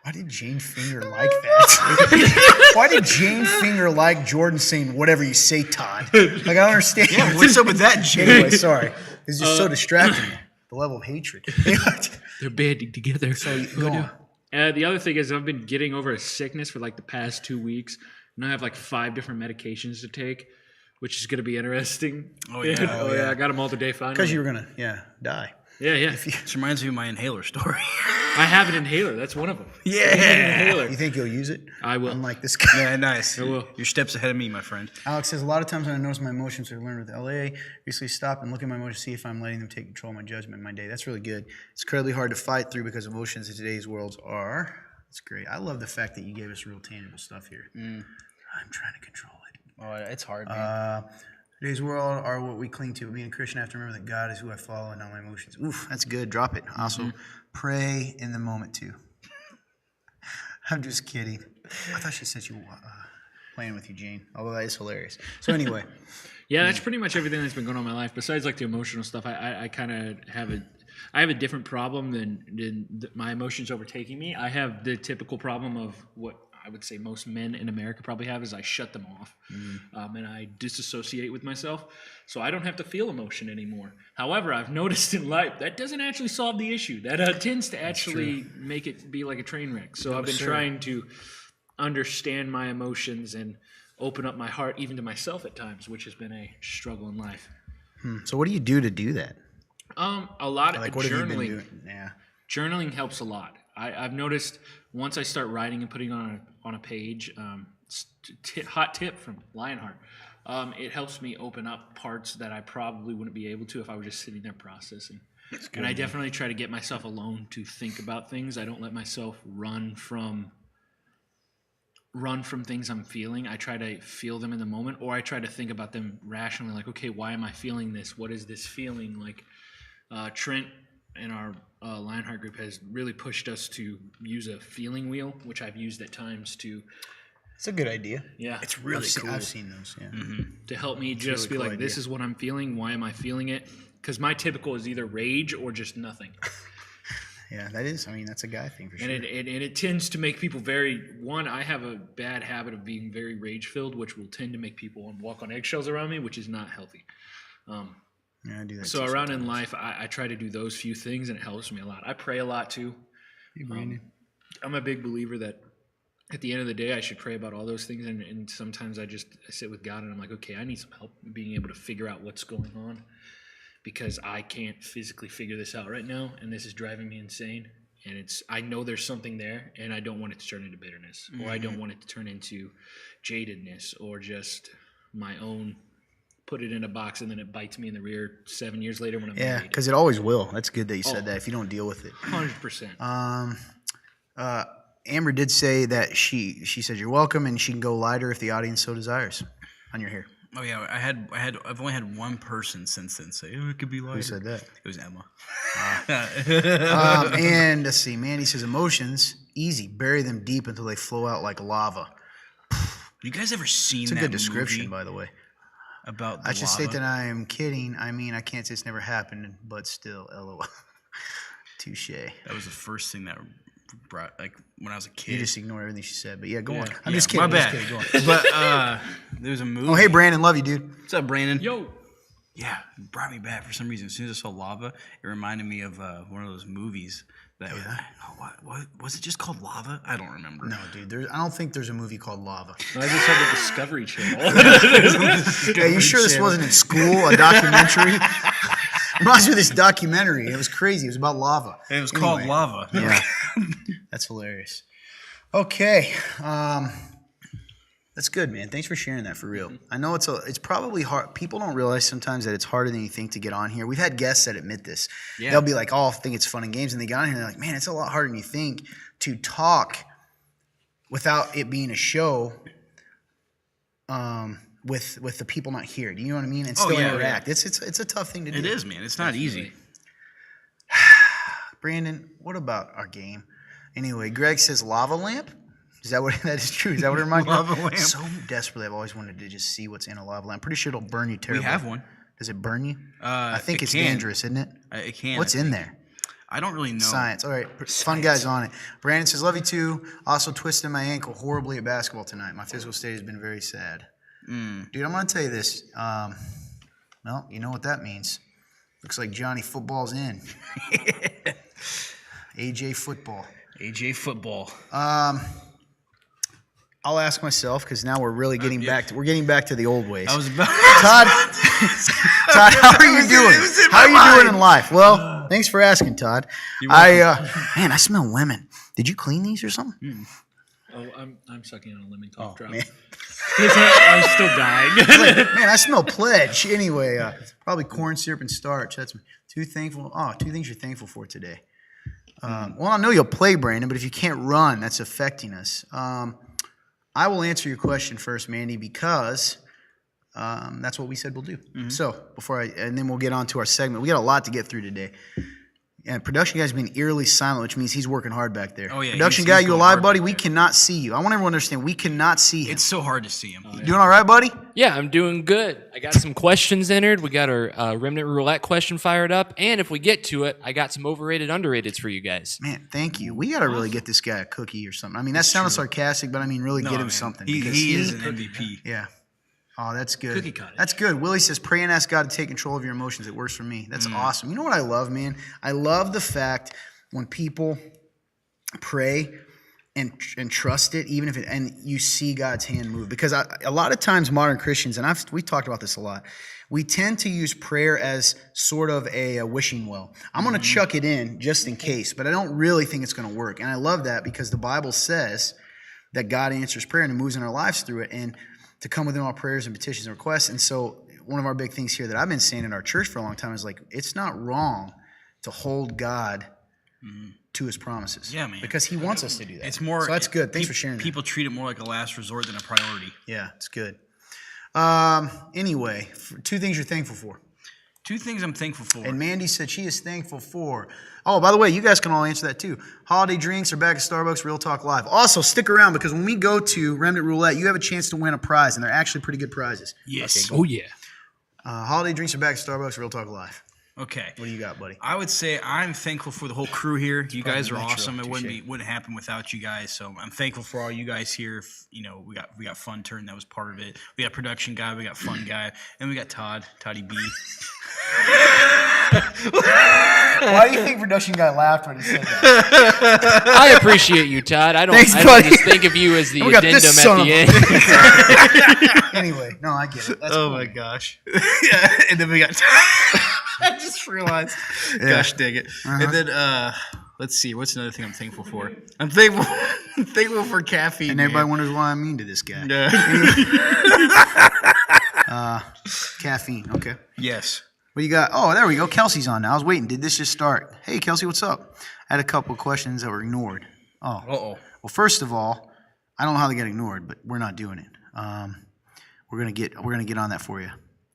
Why did Jane Finger like that? Why did Jane Finger like Jordan saying whatever you say, Todd? Like, I don't understand. Yeah, what's up with that, Jay? Anyway, sorry. It's just so distracting. The level of hatred. They're banding together. So go on. The other thing is I've been getting over a sickness for like the past 2 weeks, and I have like 5 different medications to take, which is going to be interesting. Oh, yeah. Oh, yeah. I got them all today finally. Because you were going to, die. Yeah. This reminds me of my inhaler story. I have an inhaler. That's one of them. Yeah. Inhaler. You think you'll use it? I will. Unlike this guy. Yeah, nice. I will. You're steps ahead of me, my friend. Alex says, a lot of times when I notice my emotions, I learn with LA, basically stop and look at my emotions, see if I'm letting them take control of my judgment in my day. That's really good. It's incredibly hard to fight through because emotions in today's world are. That's great. I love the fact that you gave us real tangible stuff here. I'm trying to control it. Oh, it's hard, man. Today's world are what we cling to. Being a Christian, I have to remember that God is who I follow and not my emotions. Oof, that's good. Drop it. Also, pray in the moment, too. I'm just kidding. I thought she said she was playing with you, Jane. Although that is hilarious. So anyway. Yeah, that's pretty much everything that's been going on in my life. Besides like the emotional stuff, I kind of have a different problem than my emotions overtaking me. I have the typical problem of what I would say most men in America probably have is I shut them off and I disassociate with myself. So I don't have to feel emotion anymore. However, I've noticed in life that doesn't actually solve the issue. That tends to actually make it be like a train wreck. So I've been trying to understand my emotions and open up my heart even to myself at times, which has been a struggle in life. So what do you do to do that? A lot of Like, what have you been journaling. doing? Yeah. Journaling helps a lot. I've noticed once I start writing and putting on a page, hot tip from Lionheart, it helps me open up parts that I probably wouldn't be able to if I were just sitting there processing. And I definitely try to get myself alone to think about things. I don't let myself run from things I'm feeling. I try to feel them in the moment, or I try to think about them rationally, like, okay, why am I feeling this? What is this feeling? Like Trent in our Lionheart group has really pushed us to use a feeling wheel, which I've used at times to. It's a good idea. Yeah, It's really cool. I've seen those, yeah. to help me just really be cool like, this idea. is what I'm feeling. Why am I feeling it? Because my typical is either rage or just nothing. Yeah, that is. I mean, that's a guy thing for sure. And it tends to make people I have a bad habit of being very rage-filled, which will tend to make people walk on eggshells around me, which is not healthy. Yeah, I do that. So too around in sometimes. life, I try to do those few things, and it helps me a lot. I pray a lot, too. Hey, Brandon. I'm a big believer that at the end of the day, I should pray about all those things, and sometimes I sit with God, and I'm like, okay, I need some help being able to figure out what's going on, because I can't physically figure this out right now, and this is driving me insane. And I know there's something there, and I don't want it to turn into bitterness, or I don't want it to turn into jadedness, or just my own, put it in a box, and then it bites me in the rear 7 years later when I'm Yeah, married. because it always will. That's good that you said that if you don't deal with it. 100%. Amber did say that she said you're welcome and she can go lighter if the audience so desires on your hair. Oh yeah, I've only had one person since then say, "Oh, it could be lighter." Who said that? It was Emma. And let's see, Mandy says emotions, easy. Bury them deep until they flow out like lava. You guys ever seen It's a that good description, movie by the way. about the I should lava? state that I am kidding. I mean, I can't say it's never happened, but still, LOL. Touche. That was the first thing that brought, like, when I was a kid. You just ignore everything she said, but yeah, go on. Yeah, I'm just kidding. My I'm bad. just kidding. Go on. But there was a movie. Oh, hey, Brandon, love you, dude. What's up, Brandon? Yo, Yeah, it brought me back for some reason. As soon as I saw lava, it reminded me of one of those movies that what was it just called Lava? I don't remember. No, dude, I don't think there's a movie called Lava. I just had the Discovery Channel. Yeah, you sure this wasn't in school, a documentary? Reminds me of this documentary. It was crazy. It was about lava. It was called Anyway. Lava. Yeah. That's hilarious. Okay. Let's That's good, man. Thanks for sharing that for real. I know it's probably hard. People don't realize sometimes that it's harder than you think to get on here. We've had guests that admit this. Yeah. They'll be like, "Oh, I think it's fun and games," and they got on here and they're like, "Man, it's a lot harder than you think to talk without it being a show." With the people not here, do you know what I mean? And still interact. It's a tough thing to do. It is, man. It's not easy. Brandon, what about our game? Anyway, Greg says lava lamp. Is that what that is true? Is that what it reminds me of? Lava lamp. So desperately, I've always wanted to just see what's in a lava lamp. Pretty sure it'll burn you We terribly. have one. Does it burn you? I think it it's can. dangerous, isn't it? It can. What's in there? I don't really know. Science. All right. Fun guys on it. Brandon says, love you too. Also twisted my ankle horribly at basketball tonight. My physical state has been very sad. Dude, I'm going to tell you this. Well, you know what that means. Looks like Johnny football's in. AJ football. AJ football. I'll ask myself because now we're really getting back to the old ways. I was about. Todd, how are you doing? How are you doing in life? Well, thanks for asking, Todd. Man, I smell lemon. Did you clean these or something? Oh, I'm sucking on a lemon cough drop. Man. I'm still dying. Man, I smell pledge. Anyway, probably corn syrup and starch. That's two things you're thankful for today. Well, I know you'll play, Brandon, but if you can't run, that's affecting us. I will answer your question first, Mandy, because that's what we said we'll do. So and then we'll get on to our segment. We got a lot to get through today. And production guy's been eerily silent, which means he's working hard back there. Oh, yeah, Production he's guy, you going alive, hard buddy? back We there. cannot see you. I want everyone to understand we cannot see him. It's so hard to see him. Doing all right, buddy? Yeah, I'm doing good. I got some questions entered. We got our Remnant Roulette question fired up. And if we get to it, I got some overrated, underrateds for you guys. Man, thank you. We got to really get this guy a cookie or something. I mean, that sounded sarcastic, but I mean, really get him man. something. He because is an MVP. Yeah. Oh, that's good. Cookie cottage. That's good. Willie says, pray and ask God to take control of your emotions. It works for me. That's awesome. You know what I love, man? I love the fact when people pray and trust it, even if and you see God's hand move. Because a lot of times modern Christians, and we've talked about this a lot, we tend to use prayer as sort of a wishing well. I'm going to chuck it in just in case, but I don't really think it's going to work. And I love that because the Bible says that God answers prayer and moves in our lives through it, and to come within all prayers and petitions and requests. And so one of our big things here that I've been saying in our church for a long time is like, it's not wrong to hold God to his promises. Yeah, man. Because he wants us to do that. It's more. So that's good. Thanks for sharing that. People treat it more like a last resort than a priority. Yeah, it's good. Anyway, two things you're thankful for. Two things I'm thankful for. And Mandy said she is thankful for. Oh, by the way, you guys can all answer that too. Holiday drinks are back at Starbucks, Real Talk Live. Also, stick around because when we go to Remnant Roulette, you have a chance to win a prize, and they're actually pretty good prizes. Yes. Oh, yeah. Holiday drinks are back at Starbucks, Real Talk Live. Okay. What do you got, buddy? I would say I'm thankful for the whole crew here. You guys are Metro. awesome. It Touche. wouldn't happen without you guys. So I'm thankful for all you guys here. We got Fun Turn, that was part of it. We got production guy, we got fun guy, and we got Toddy B. Why do you think production guy laughed when he said that? I appreciate you, Todd. I don't Thanks, buddy. just think of you as the We got addendum this at son the of end. Anyway, no, I get it. That's Oh cool. my gosh. Yeah, and then we got I just realized. Gosh dang it. And then let's see, what's another thing I'm thankful for? I'm thankful for caffeine. And everybody man. wonders why I'm mean to this guy. Caffeine, okay. Yes. What you got? Oh, there we go. Kelsey's on now. I was waiting. Did this just start? Hey, Kelsey, what's up? I had a couple of questions that were ignored. Oh. Uh-oh. Well, first of all, I don't know how they got ignored, but we're not doing it. We're gonna get on that for you.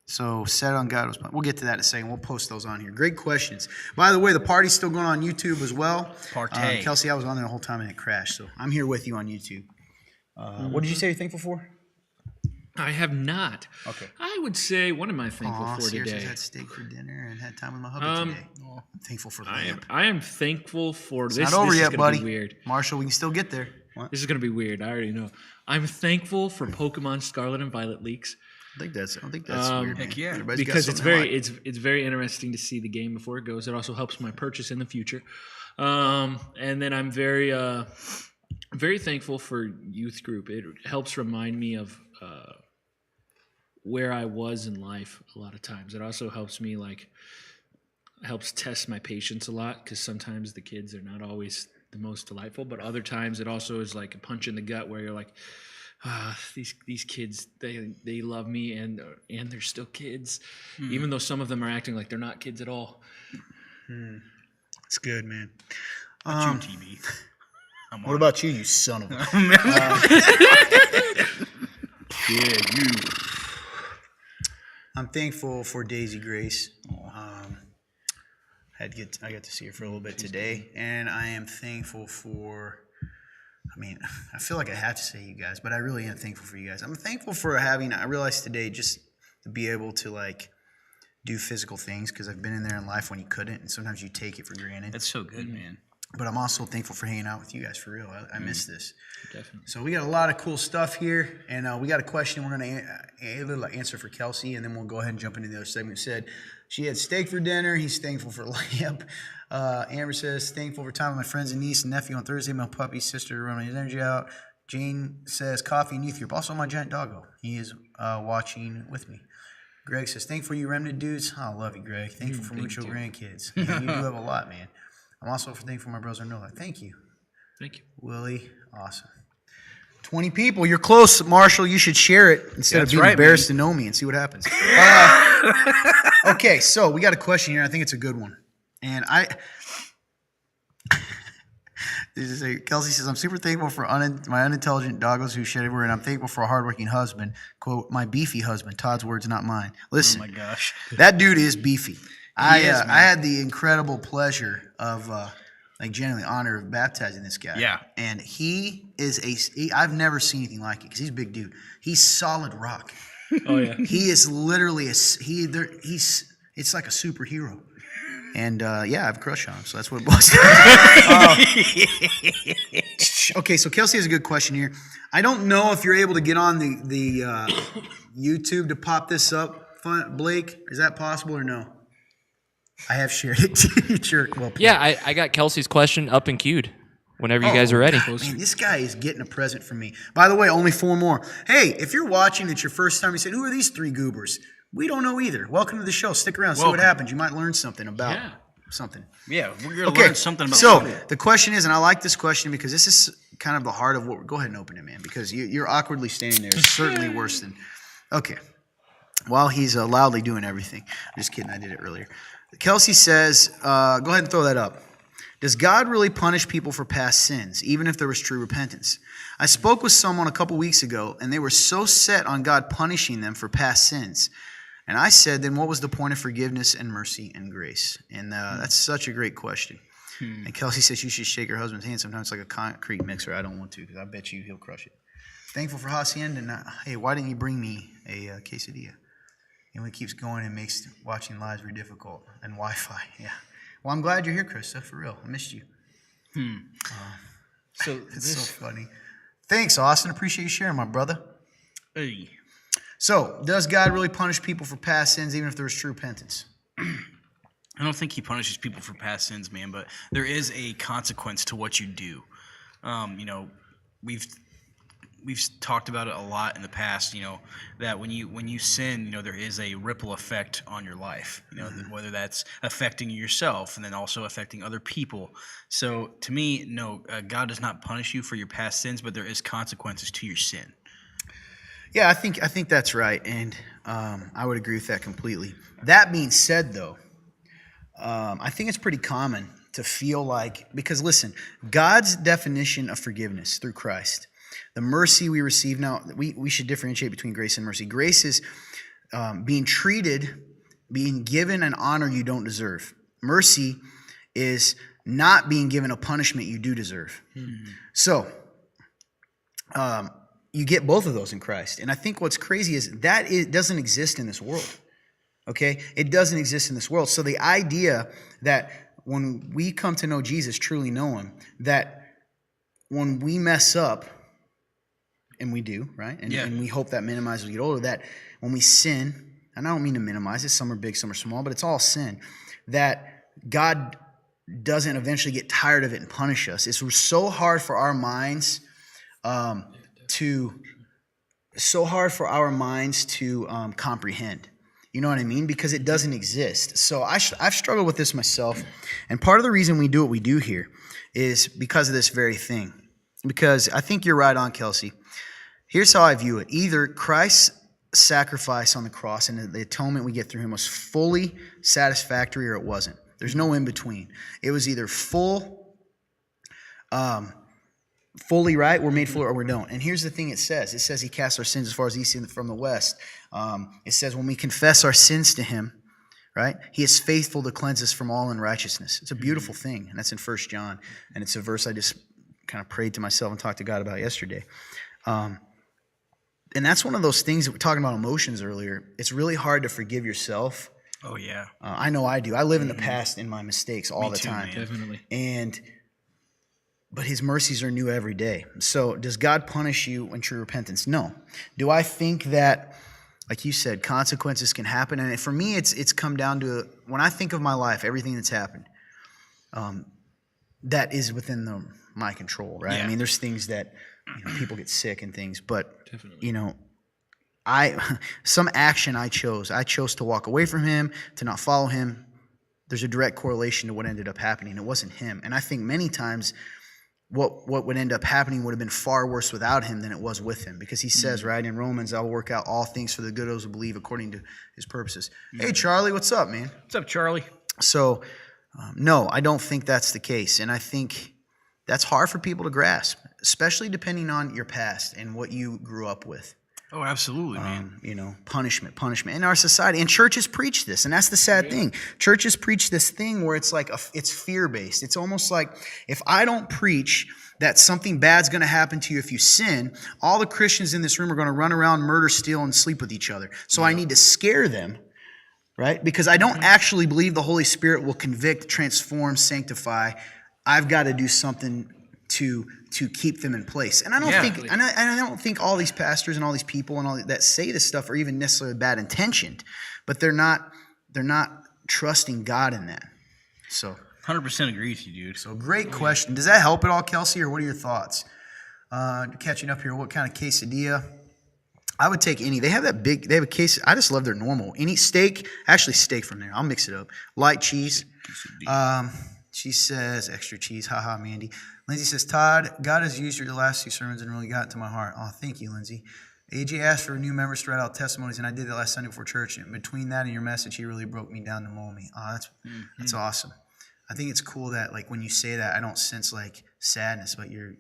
So set on God was. We'll get to that in a second. We'll post those on here. Great questions. By the way, the party's still going on YouTube as well. Partay. Kelsey, I was on there the whole time and it crashed, so I'm here with you on YouTube. What did you say you're thankful for? I have not. Okay. I would say, what am I thankful Aw, for Sears today? had steak for dinner and had time with my hubby today. I'm thankful for the lamp. I am thankful for this. Not over this yet, is gonna buddy. Be weird. Marshall, we can still get there. What? This is gonna be weird. I already know. I'm thankful for Pokemon Scarlet and Violet leaks I don't think that's weird. Man. Heck yeah. Everybody's got because it's something very they like. it's very interesting to see the game before it goes. It also helps my purchase in the future. And then I'm very thankful for youth group. It helps remind me of where I was in life a lot of times. It also helps me helps test my patience a lot because sometimes the kids are not always the most delightful, but other times it also is like a punch in the gut where you're like, these kids, they love me, and they're still kids, even though some of them are acting like they're not kids at all. It's good, man. That's your TV. What about you son of a... Yeah, you. I'm thankful for Daisy Grace. I got to see her for a little bit today, and I am thankful for... I mean, I feel like I have to say you guys, but I really am thankful for you guys. I'm thankful for having... I realized today just to be able to, like, do physical things, because I've been in there in life when you couldn't, and sometimes you take it for granted. That's so good, man. But I'm also thankful for hanging out with you guys, for real. I miss this. Definitely. So we got a lot of cool stuff here, and we got a question we're going to answer for Kelsey, and then we'll go ahead and jump into the other segment. It said she had steak for dinner. He's thankful for lamp. Amber says, thankful for time with my friends and niece and nephew on Thursday. My puppy sister running his energy out. Jane says, coffee and youth group. Also my giant doggo. He is watching with me. Greg says, thankful for you remnant dudes. Oh, I love you, Greg. Thankful for mucho grandkids. Yeah, you do have a lot, man. I'm also thankful for my brother Noah. Thank you. Thank you. Willie, awesome. 20 people. You're close, Marshall. You should share it instead of being embarrassed to know me and see what happens. Okay, so we got a question here. I think it's a good one. And Kelsey says, I'm super thankful for my unintelligent doggos who shed everywhere, and I'm thankful for a hardworking husband. Quote, my beefy husband. Todd's words, not mine. Listen, Oh my gosh. that dude is beefy. I had the incredible pleasure of, genuinely honor of baptizing this guy. Yeah. And he is I've never seen anything like it, because he's a big dude. He's solid rock. Oh yeah. He is literally it's like a superhero. And I have a crush on him, so that's what it boils down to. Okay, so Kelsey has a good question here. I don't know if you're able to get on the YouTube to pop this up, Blake. Is that possible or no? I have shared it to you, jerk. Well, Yeah, I got Kelsey's question up and queued whenever you guys are ready. Man, this guy is getting a present from me. By the way, only 4 more. Hey, if you're watching, it's your first time, you said, who are these 3 goobers? We don't know either. Welcome to the show. Stick around, see what happens. You might learn something about something. Yeah, we're going to learn something about So the question is, and I like this question because this is kind of the heart of what we're... Go ahead and open it, man, because you're awkwardly standing there. It's certainly worse than... Okay. While he's loudly doing everything. I'm just kidding. I did it earlier. Kelsey says, go ahead and throw that up. Does God really punish people for past sins, even if there was true repentance? I spoke with someone a couple weeks ago, and they were so set on God punishing them for past sins. And I said, then what was the point of forgiveness and mercy and grace? And that's such a great question. And Kelsey says you should shake her husband's hand sometimes like a concrete mixer. I don't want to, because I bet you he'll crush it. Thankful for Hacienda. And hey, why didn't you bring me a quesadilla? It only keeps going and makes watching lives very difficult. And Wi-Fi, yeah. Well, I'm glad you're here, Krista, for real. I missed you. So It's so funny. Thanks, Austin. Appreciate you sharing, my brother. Hey. So, does God really punish people for past sins, even if there was true repentance? I don't think he punishes people for past sins, man, but there is a consequence to what you do. We've talked about it a lot in the past, that when you sin, there is a ripple effect on your life, whether that's affecting yourself and then also affecting other people. So to me, no, God does not punish you for your past sins, but there is consequences to your sin. Yeah, I think that's right, and I would agree with that completely. That being said, though, I think it's pretty common to feel like, because listen, God's definition of forgiveness through Christ, the mercy we receive. Now, we should differentiate between grace and mercy. Grace is being given an honor you don't deserve. Mercy is not being given a punishment you do deserve. So, you get both of those in Christ. And I think what's crazy is that it doesn't exist in this world. Okay? It doesn't exist in this world. So the idea that when we come to know Jesus, truly know him, that when we mess up, and we do, right? And we hope that minimizes as we get older, that when we sin, and I don't mean to minimize it, some are big, some are small, but it's all sin, that God doesn't eventually get tired of it and punish us. It's so hard for our minds to comprehend. You know what I mean? Because it doesn't exist. So I've struggled with this myself. And part of the reason we do what we do here is because of this very thing. Because I think you're right on, Kelsey. Here's how I view it. Either Christ's sacrifice on the cross and the atonement we get through him was fully satisfactory or it wasn't. There's no in between. It was either fully right, we're made full, or we don't. And here's the thing it says. It says he casts our sins as far as the east from the west. It says when we confess our sins to him, right, he is faithful to cleanse us from all unrighteousness. It's a beautiful thing, and that's in 1 John. And it's a verse I just kind of prayed to myself and talked to God about yesterday. And that's one of those things that we're talking about emotions earlier. It's really hard to forgive yourself. Oh yeah. I know I do. I live in the past in my mistakes all the too, time. man. Definitely. But his mercies are new every day. So does God punish you in true repentance? No. Do I think that, like you said, consequences can happen? And for me, it's come down to, when I think of my life, everything that's happened, that is within my control, right? Yeah. I mean, there's things that people get sick and things, but Definitely. some action I chose to walk away from him, to not follow him. There's a direct correlation to what ended up happening. It wasn't him. And I think many times what would end up happening would have been far worse without him than it was with him. Because he says, right, in Romans, I will work out all things for the good of those who believe according to his purposes. Hey, Charlie, what's up, man? What's up, Charlie? So, no, I don't think that's the case. And I think that's hard for people to grasp, especially depending on your past and what you grew up with. Oh, absolutely, man. Punishment in our society. And churches preach this, and that's the sad thing. Churches preach this thing where it's like it's fear-based. It's almost like if I don't preach that something bad's going to happen to you if you sin, all the Christians in this room are going to run around, murder, steal, and sleep with each other. So I need to scare them, right? Because I don't actually believe the Holy Spirit will convict, transform, sanctify. I've got to do something to keep them in place. And I don't think I don't think all these pastors and all these people and all that say this stuff are even necessarily bad intentioned, but they're not trusting God in that. So 100% agree with you, dude. So great question. Does that help at all, Kelsey, or what are your thoughts? Catching up here, what kind of quesadilla? I would take any. They have a case. I just love their normal. Any steak, actually steak from there. I'll mix it up. Light cheese. She says extra cheese. Haha, Mandy. Lindsay says, Todd, God has used your last two sermons and really got into my heart. Oh, thank you, Lindsay. AJ asked for new members to write out testimonies, and I did that last Sunday before church. And between that and your message, he really broke me down to mold me. Oh, that's awesome. I think it's cool that, like, when you say that, I don't sense like sadness, but you're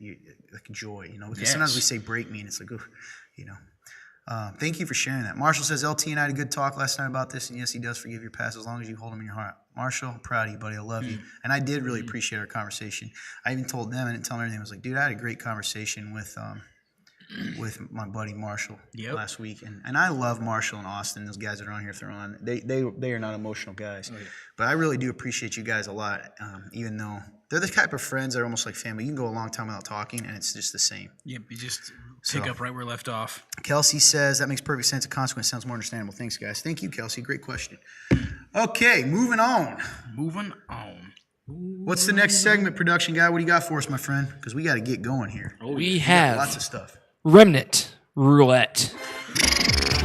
like joy, because sometimes we say break me, and it's like, ooh, Thank you for sharing that. Marshall says, LT and I had a good talk last night about this, and yes, he does forgive your past as long as you hold him in your heart. Marshall, I'm proud of you, buddy. I love you. And I did really appreciate our conversation. I even told them, I didn't tell them everything. I was like, dude, I had a great conversation with my buddy Marshall last week. And I love Marshall and Austin, those guys that are on here throwing on. They are not emotional guys. Oh, yeah. But I really do appreciate you guys a lot, even though they're the type of friends that are almost like family. You can go a long time without talking, and it's just the same. Yep, you just pick up right where we left off. Kelsey says, that makes perfect sense. A consequence sounds more understandable. Thanks, guys. Thank you, Kelsey. Great question. Okay, moving on. What's the next segment, production guy? What do you got for us, my friend? Because we got to get going here. We have lots of stuff. Remnant Roulette.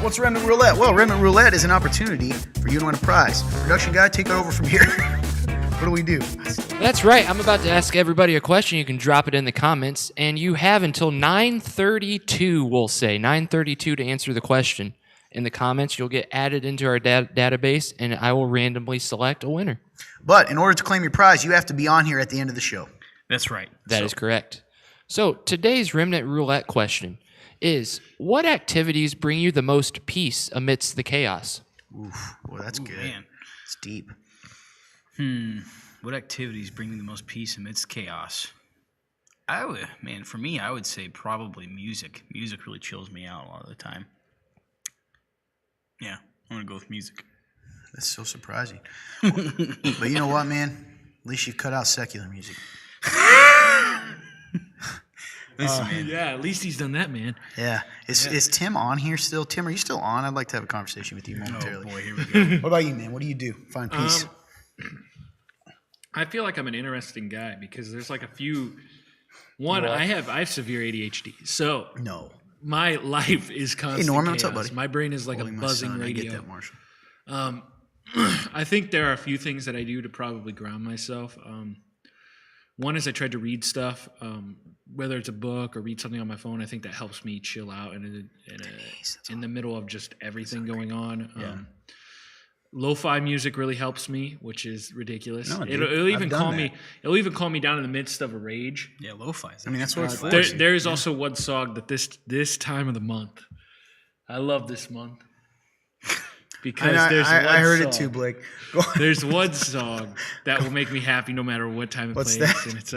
What's Remnant Roulette? Well, Remnant Roulette is an opportunity for you to win a prize. Production guy, take it over from here. What do we do? That's right. I'm about to ask everybody a question. You can drop it in the comments, and you have until 9:32, we'll say, 9:32 to answer the question. In the comments, you'll get added into our database, and I will randomly select a winner. But in order to claim your prize, you have to be on here at the end of the show. That's right. That is correct. So today's Remnant Roulette question is, what activities bring you the most peace amidst the chaos? Oof, boy, that's good. Man. It's deep. What activities bring me the most peace amidst chaos? For me, I would say probably music. Music really chills me out a lot of the time. Yeah, I'm going to go with music. That's so surprising. But you know what, man? At least you cut out secular music. Listen, man. Yeah, at least he's done that, man. Yeah. Is Tim on here still? Tim, are you still on? I'd like to have a conversation with you momentarily. Oh, boy, here we go. What about you, man? What do you do? Find peace? I feel like I'm an interesting guy because there's like a few. One, I have severe ADHD, so No. my life is constant. Hey, Norman, chaos. what's up, buddy? My brain is like Holy a my buzzing son, radio. I get that, Marshall. I think there are a few things that I do to probably ground myself. one is I tried to read stuff, whether it's a book or read something on my phone. I think that helps me chill out in the middle of just everything going on. Lo-fi music really helps me, which is ridiculous. No, dude, it'll even I've done calm that. me. It'll even calm me down in the midst of a rage. Yeah, lo-fi. I mean, that's what it's for. There is also one song that this time of the month, I love this month because there's one I heard song, it too, Blake. Go on. There's one song that will make me happy no matter what time it What's plays, that? and it's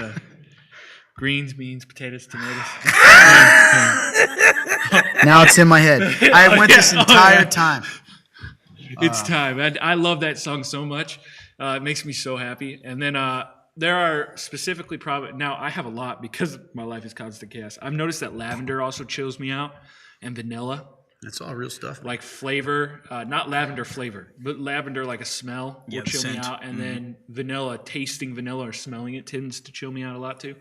greens, beans, potatoes, tomatoes. Now it's in my head. I went this entire time. It's time. I love that song so much. It makes me so happy. And then there are specifically now I have a lot because my life is constant chaos. I've noticed that lavender also chills me out, and vanilla, That's all real stuff. like flavor, not lavender flavor, but lavender like a smell will Yeah, the chill me scent. out. And then vanilla, tasting vanilla or smelling it tends to chill me out a lot too.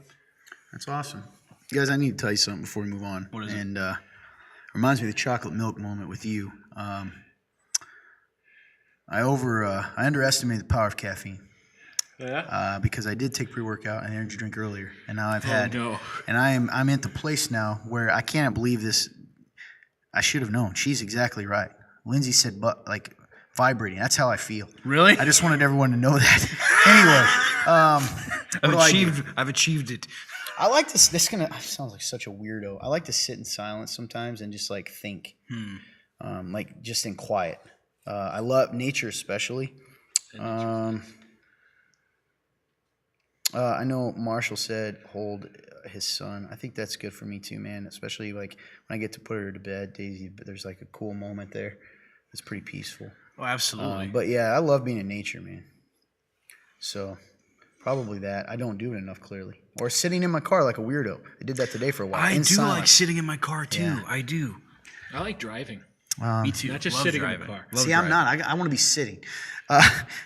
That's awesome. You guys, I need to tell you something before we move on. What is it? And reminds me of the chocolate milk moment with you. I underestimated the power of caffeine Yeah. because I did take pre-workout and energy drink earlier, and now I've Oh, had, no. and I'm at the place now where I can't believe this. I should have known. She's exactly right. Lindsay said, "But like vibrating." That's how I feel. Really? I just wanted everyone to know that. Anyway, I've achieved it. I like this. This sounds like such a weirdo. I like to sit in silence sometimes and just like think, like just in quiet. I love nature, especially. I know Marshall said hold his son. I think that's good for me too, man. Especially like when I get to put her to bed, Daisy. But there's like a cool moment there. It's pretty peaceful. Oh, absolutely. But yeah, I love being in nature, man. So probably that. I don't do it enough, clearly. Or sitting in my car like a weirdo. I did that today for a while. I in do like silence. sitting in my car too. Yeah. I do. I like driving. Me too. Not just Love sitting in driving. the car. Love See, I'm driving. not. I want to be sitting.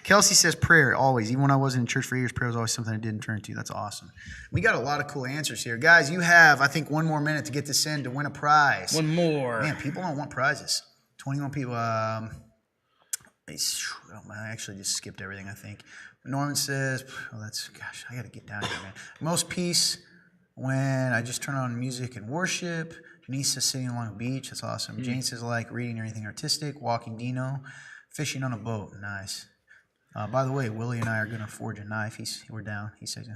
Kelsey says prayer always. Even when I wasn't in church for years, prayer was always something I didn't turn to. That's awesome. We got a lot of cool answers here. Guys, you have, I think, one more minute to get this in to win a prize. One more. Man, people don't want prizes. 21 people. I actually just skipped everything, I think. Norman says, gosh, I got to get down here, man. Most peace when I just turn on music and worship. Denise says sitting along a beach. That's awesome. Jane says like reading or anything artistic. Walking Dino. Fishing on a boat. Nice. By the way, Willie and I are going to forge a knife. We're down. He says,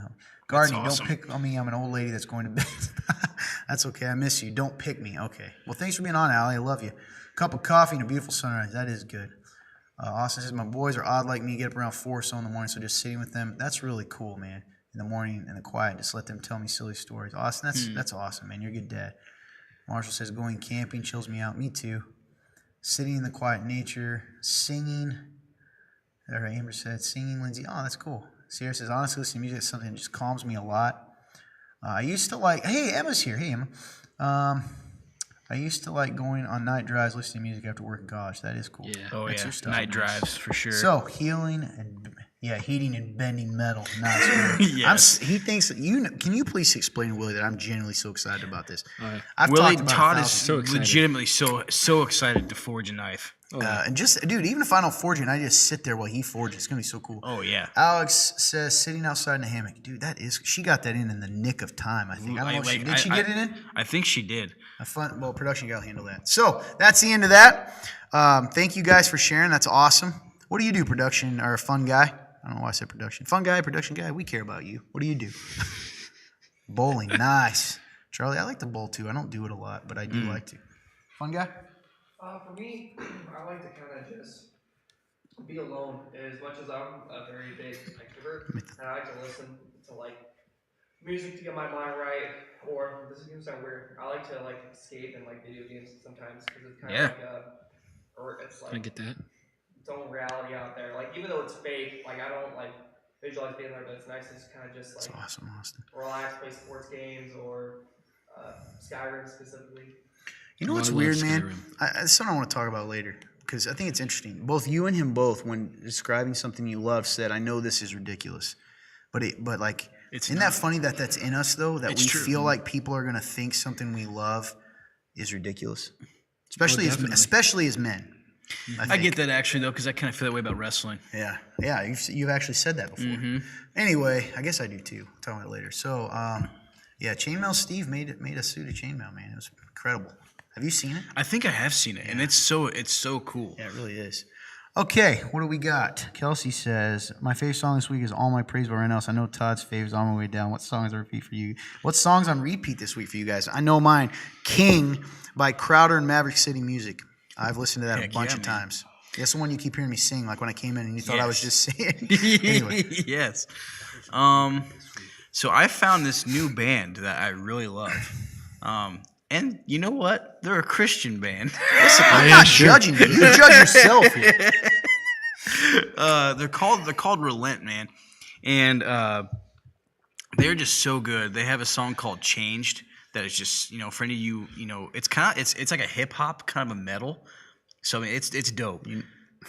Gardening, awesome. don't pick on me. I'm an old lady that's going to bed. That's okay. I miss you. Don't pick me. Okay. Well, thanks for being on, Allie. I love you. Cup of coffee and a beautiful sunrise. That is good. Austin says, my boys are odd like me. Get up around 4 or so in the morning, so just sitting with them. That's really cool, man. In the morning, in the quiet, just let them tell me silly stories. Austin, that's awesome, man. You're a good dad. Marshall says, going camping chills me out. Me too. Sitting in the quiet nature, singing. Or Amber said, singing, Lindsay. Oh, that's cool. Sierra says, honestly, listening to music is something that just calms me a lot. I used to like, hey, Emma's here. Hey, Emma. I used to like going on night drives, listening to music after work in college. That is cool. Yeah. Oh, That's yeah. your stuff. Night drives for sure. So healing and heating and bending metal. Nice. Yes. He thinks that Can you please explain to Willie that I'm genuinely so excited about this? right. I've Willie talked about Todd it is So excited. legitimately so excited to forge a knife. and just dude, even if I don't forge it, and I just sit there while he forges. It's gonna be so cool. Oh yeah. Alex says sitting outside in a hammock, dude. She got that in the nick of time. I think. I don't know. Did she get it in? I think she did. Well, production got to handle that. So that's the end of that. Thank you guys for sharing. That's awesome. What do you do, production or fun guy? I don't know why I said production. Fun guy, production guy. We care about you. What do you do? Bowling, nice. Charlie, I like to bowl too. I don't do it a lot, but I do like to. Fun guy. For me, I like to kind of just be alone. As much as I'm a very big extrovert, and I like to listen to like music to get my mind right. Or this is gonna sound weird. I like to like escape in like video games sometimes because it's kind of like or it's I like get that. its own reality out there. Like even though it's fake, like I don't like visualize being there, but it's nice to just kind of just That's like awesome, Austin. relax, play sports games or Skyrim specifically. You know Oh, what's I love weird, man? Skyrim. That's something I want to talk about later because I think it's interesting. Both you and him when describing something you love, said, "I know this is ridiculous," but like, isn't that funny that that's in us though? That It's we true. feel like people are gonna think something we love is ridiculous, especially definitely. especially as men. I get that actually though, because I kind of feel that way about wrestling. Yeah, yeah. You've actually said that before. Anyway, I guess I do too. I'll talk about it later. So, yeah, Chainmail Steve made a suit of chainmail, man. It was incredible. Have you seen it? I think I have seen it, and it's so cool. Yeah, it really is. Okay, what do we got? Kelsey says, my favorite song this week is All My Praise by Reynolds. I know Todd's fave is On My Way Down. What song is on repeat for you? What song's on repeat this week for you guys? I know mine, King by Crowder and Maverick City Music. I've listened to that a bunch of times. That's the one you keep hearing me sing, like when I came in and you thought I was just saying. Anyway. Yes. So I found this new band that I really love. And you know what? They're a Christian band. Listen, I'm not judging you. You judge yourself here. They're called Relent, man, and they're just so good. They have a song called Changed that is just, for any of you, it's like a hip hop kind of a metal. So I mean, it's dope.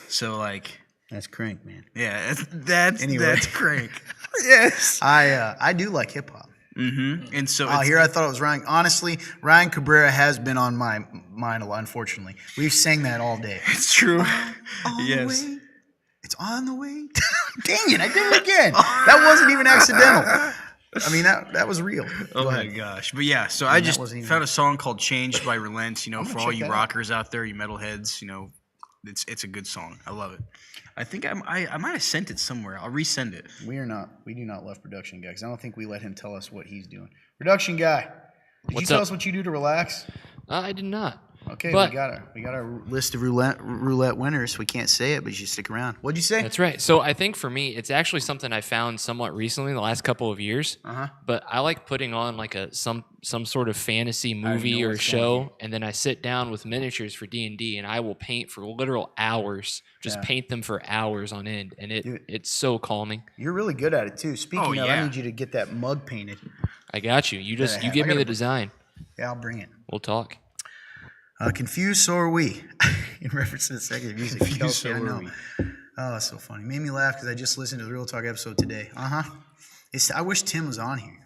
So like, That's crank, man. yeah, that's crank. Yes. I do like hip hop. Mm-hmm. And so Here I thought it was Ryan. Honestly, Ryan Cabrera has been on my mind a lot, unfortunately. We've sang that all day. it's true. On Yes. the way. It's on the way. Dang it, I did it again. That wasn't even accidental. I mean, that was real. Oh Go my ahead. gosh. But yeah, so I just wasn't even- found a song called Changed by Relent, for all check you that out. rockers out there, you metalheads, it's a good song. I love it. I think I might have sent it somewhere. I'll resend it. We do not love production guy because I don't think we let him tell us what he's doing. Production guy, did What's you tell up? us what you do to relax? I did not. Okay, But- we got our list of roulette winners. We can't say it, but you should stick around. What'd you say? That's right. So I think for me, it's actually something I found somewhat recently in the last couple of years. But I like putting on like some sort of fantasy movie or show, and then I sit down with miniatures for D&D, and I will paint for literal hours. Just paint them for hours on end, and it's so calming. You're really good at it too. Speaking of, yeah. I need you to get that mug painted. I got you. You I give me gotta- the design. Yeah, I'll bring it. We'll talk. Confused, so are we. In reference to the second music. Confused, Kelsey, so I are know. we. Oh, it's so funny. Made me laugh because I just listened to the Real Talk episode today. I wish Tim was on here.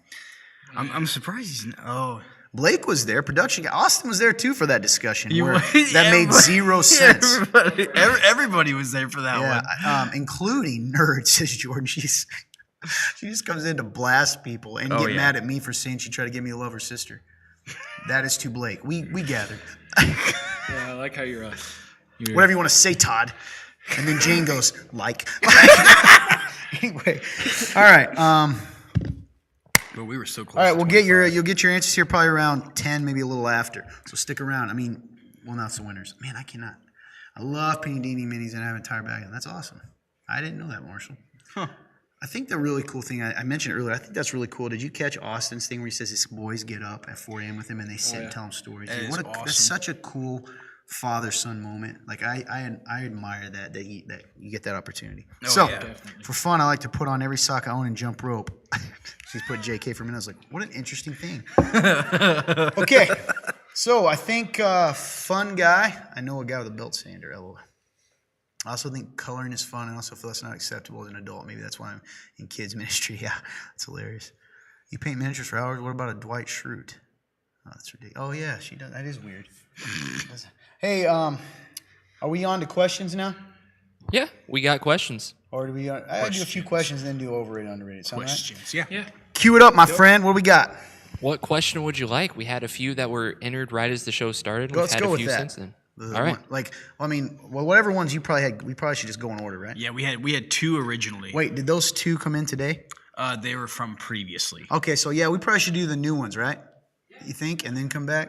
I'm surprised he's Blake was there. Production guy. Austin was there too for that discussion. You where were- that made zero sense. Everybody was there for that one. Yeah, including nerds, says Jordan. She just comes in to blast people and get mad at me for saying she tried to get me to love her sister. That is to Blake. We gathered. Yeah, I like how you're Whatever you want to say, Todd. And then Jane goes, like. Anyway. All right. But we were so close. All right, you'll get your answers here probably around 10, maybe a little after. So stick around. I mean, well, not the winners. Man, I cannot. I love Panini minis and I have an entire bag of them. That's awesome. I didn't know that, Marshall. Huh. I think the really cool thing, I mentioned it earlier, I think that's really cool. Did you catch Austin's thing where he says his boys get up at 4 a.m. with him and they sit and tell him stories? That Dude, is That's awesome. such a cool father-son moment. Like, I admire that you get that opportunity. Oh, So, yeah. for fun, I like to put on every sock I own and jump rope. She's put JK for a minute. I was like, what an interesting thing. Okay. So, I think fun guy. I know a guy with a belt sander, LOL. I also think coloring is fun. I also feel that's not acceptable as an adult. Maybe that's why I'm in kids ministry. Yeah, that's hilarious. You paint miniatures for hours? What about a Dwight Schrute? Oh, that's ridiculous. Oh, yeah, she does. That is weird. Hey, are we on to questions now? Yeah, we got questions. Or do we? I do a few questions, then do overrated, underrated. Sound right? Questions. Yeah. Yeah. Cue it up, my friend. What do we got? What question would you like? We had a few that were entered right as the show started. Let's We've had go a with few that. since then. The All right. one- whatever ones you probably had, we probably should just go in order, right? Yeah, we had two originally. Wait, did those two come in today? They were from previously. Okay, so yeah, we probably should do the new ones, right? You think, and then come back?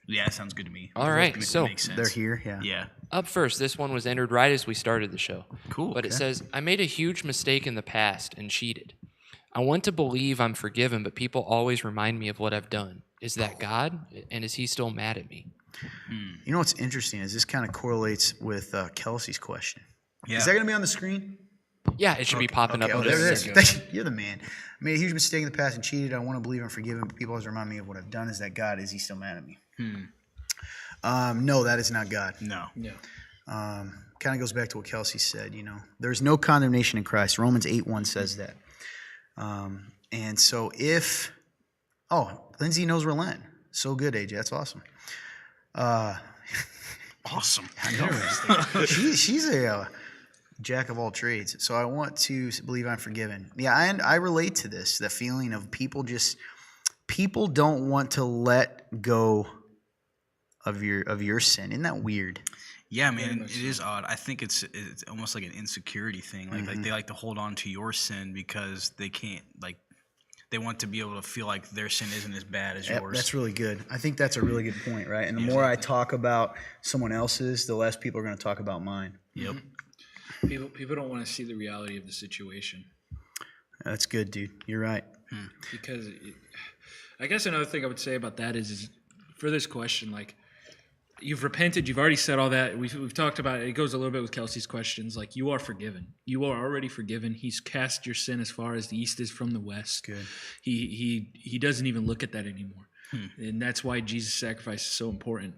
Yeah, that sounds good to me. All right, Makes so sense. They're here, yeah. Yeah. up first, this one was entered right as we started the show. Cool. But it says, I made a huge mistake in the past and cheated. I want to believe I'm forgiven, but people always remind me of what I've done. Is that God? And is he still mad at me? You know what's interesting is this kind of correlates with Kelsey's question. Yeah. Is that going to be on the screen? Yeah, it should be popping Okay, up. oh, in there it just a second. is. You're the man. I made a huge mistake in the past and cheated. I want to believe I'm forgiven, but people always remind me of what I've done. Is that God? Is he still mad at me? No, that is not God. No. No. Kind of goes back to what Kelsey said. You know, there's no condemnation in Christ. Romans 8:1 says that. And so Lindsay knows relent. So good, AJ. That's awesome. Awesome. I know. She's a jack of all trades. So I want to believe I'm forgiven. Yeah, and I relate to this. The feeling of people don't want to let go of your sin. Isn't that weird? Yeah, man, it is odd. I think it's almost like an insecurity thing. Like they like to hold on to your sin because they can't they want to be able to feel like their sin isn't as bad as Yep, yours. that's really good. I think that's a really good point, right? And the more I talk about someone else's, the less people are going to talk about mine. Yep. People don't want to see the reality of the situation. That's good, dude. You're right. Because I guess another thing I would say about that is for this question, like, you've repented, you've already said all that. We've talked about it. It goes a little bit with Kelsey's questions. Like, you are forgiven. You are already forgiven. He's cast your sin as far as the east is from the west. Good. He doesn't even look at that anymore. And that's why Jesus' sacrifice is so important.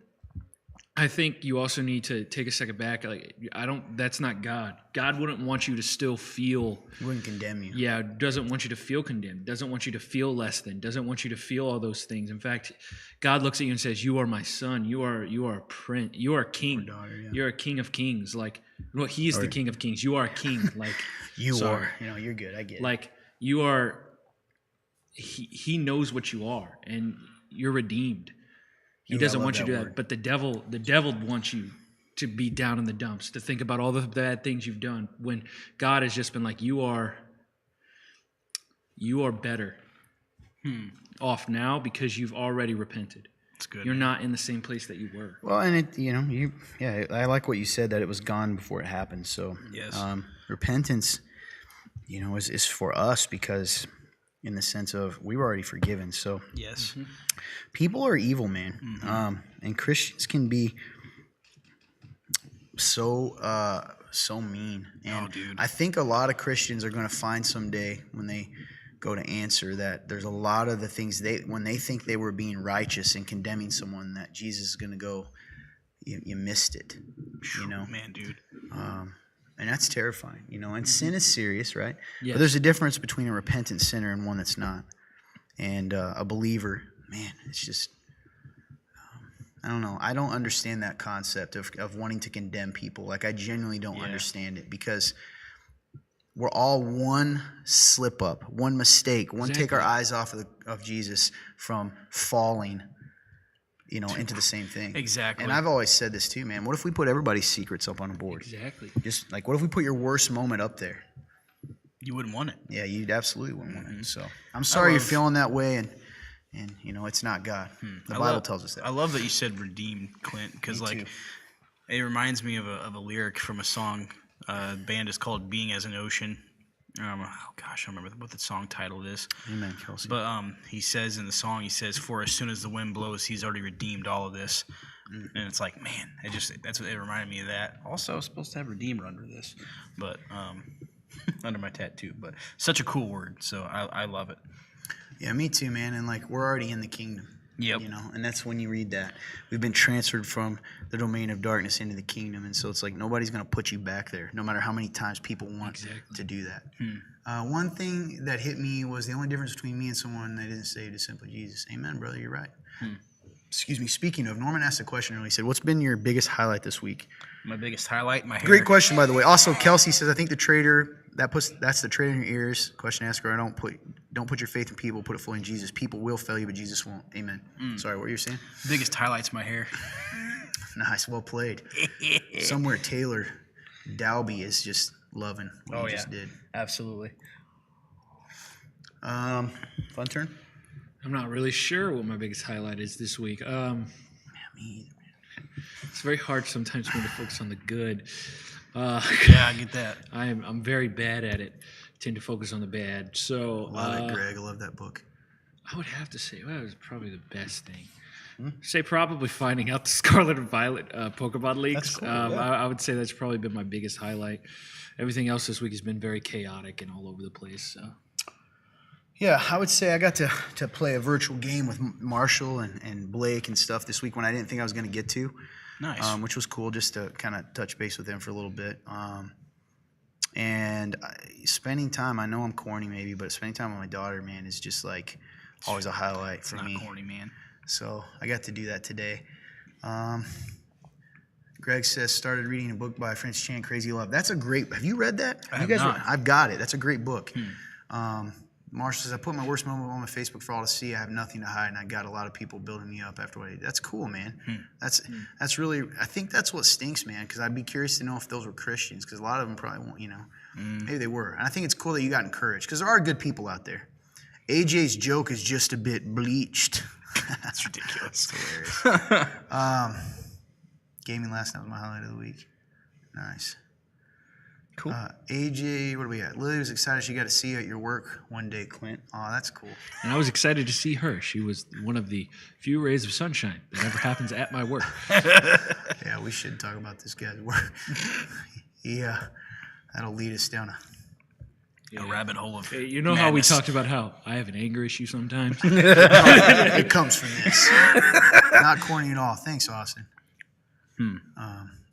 I think you also need to take a second back. Like, that's not God. God wouldn't want you to still feel. He wouldn't condemn you. Yeah, doesn't want you to feel condemned, doesn't want you to feel less than, doesn't want you to feel all those things. In fact, God looks at you and says, "You are my son. You are a prince. You are a king. daughter, yeah. You're a king of kings." Like, well, he is the king of kings. You are a king. Like, You sorry. are. You're good. I get it. Like, you are. He knows what you are, and you're redeemed. He Dude, I doesn't love want you to that do word. that, but the devil wants you to be down in the dumps, to think about all the bad things you've done, when God has just been like, you are better off now because you've already repented. That's good. You're not in the same place that you were. Well, and I like what you said, that it was gone before it happened. So Yes. Repentance, is for us, because in the sense of we were already forgiven. So Yes. people are evil, man, and Christians can be so mean. And Oh, dude. I think a lot of Christians are going to find someday when they go to answer that there's a lot of the things when they think they were being righteous and condemning someone, that Jesus is going to go, you missed it, Man, dude. and that's terrifying, and sin is serious, right? Yes. But there's a difference between a repentant sinner and one that's not. And a believer, man, it's just, I don't know. I don't understand that concept of wanting to condemn people. Like, I genuinely don't understand it, because we're all one slip up, one mistake, one take our eyes off of Jesus from falling, into the same thing. Exactly. And I've always said this too, man. What if we put everybody's secrets up on a board? Exactly. Just like, what if we put your worst moment up there? You wouldn't want it. Yeah, you'd absolutely wouldn't want it. So I'm sorry you're feeling that way, and it's not God. The Bible tells us that. I love that you said redeemed, Clint, because too. it reminds me of a lyric from a song. The band is called "Being as an Ocean." Oh gosh, I don't remember what the song title is. Amen, Kelsey. But he says in the song, "For as soon as the wind blows, He's already redeemed all of this." And it's like, man, that's what it reminded me of. That also, I was supposed to have Redeemer under this, but under my tattoo. But such a cool word, so I love it. Yeah, me too, man. And like, we're already in the kingdom. Yep. And that's when you read that. We've been transferred from the domain of darkness into the kingdom. And so it's like, nobody's going to put you back there, no matter how many times people want to do that. One thing that hit me was the only difference between me and someone that isn't saved is simply Jesus. Amen, brother. You're right. Excuse me. Speaking of, Norman asked a question earlier. He said, what's been your biggest highlight this week? My biggest highlight, my hair. Great question, by the way. Also, Kelsey says, I think the traitor, that's the traitor in your ears. Question asker, don't put your faith in people, put it fully in Jesus. People will fail you, but Jesus won't. Amen. Sorry, what were you saying? Biggest highlight's my hair. Nice, well played. Somewhere Taylor Dalby is just loving what you just did. Absolutely. Fun turn? I'm not really sure what my biggest highlight is this week. Me either, man. It's very hard sometimes for me to focus on the good. Yeah, I get that. I'm very bad at it. Tend to focus on the bad. So Love it, Greg. I love that book. I would have to say that was probably the best thing. Say probably finding out the Scarlet and Violet Pokemon leaks. That's cool, I would say that's probably been my biggest highlight. Everything else this week has been very chaotic and all over the place. So. Yeah, I would say I got to play a virtual game with Marshall and Blake and stuff this week when I didn't think I was going to get to. Nice. Which was cool, just to kind of touch base with them for a little bit. And spending time, I know I'm corny maybe, but spending time with my daughter, man, is just like always a highlight for Not me. corny, man. So I got to do that today. Greg says started reading a book by Francis Chan, Crazy Love. That's a great. Have you read that? I You have guys not. I've got it. That's a great book. Marshall says I put my worst moment on my Facebook for all to see. I have nothing to hide, and I got a lot of people building me up after what I did. That's cool, man. That's really. I think that's what stinks, man. Because I'd be curious to know if those were Christians. Because a lot of them probably won't. Maybe they were. And I think it's cool that you got encouraged. Because there are good people out there. AJ's joke is just a bit bleached. That's ridiculous. Gaming last night was my highlight of the week. Nice. Cool. AJ, what do we got? Lily was excited she got to see you at your work one day, Clint. Oh, that's cool. And I was excited to see her. She was one of the few rays of sunshine that ever happens at my work. Yeah, we should talk about this guy's work. Yeah, that'll lead us down A rabbit hole of You know how we madness. talked about how I have an anger issue sometimes? It comes from this. Not corny at all. Thanks, Austin.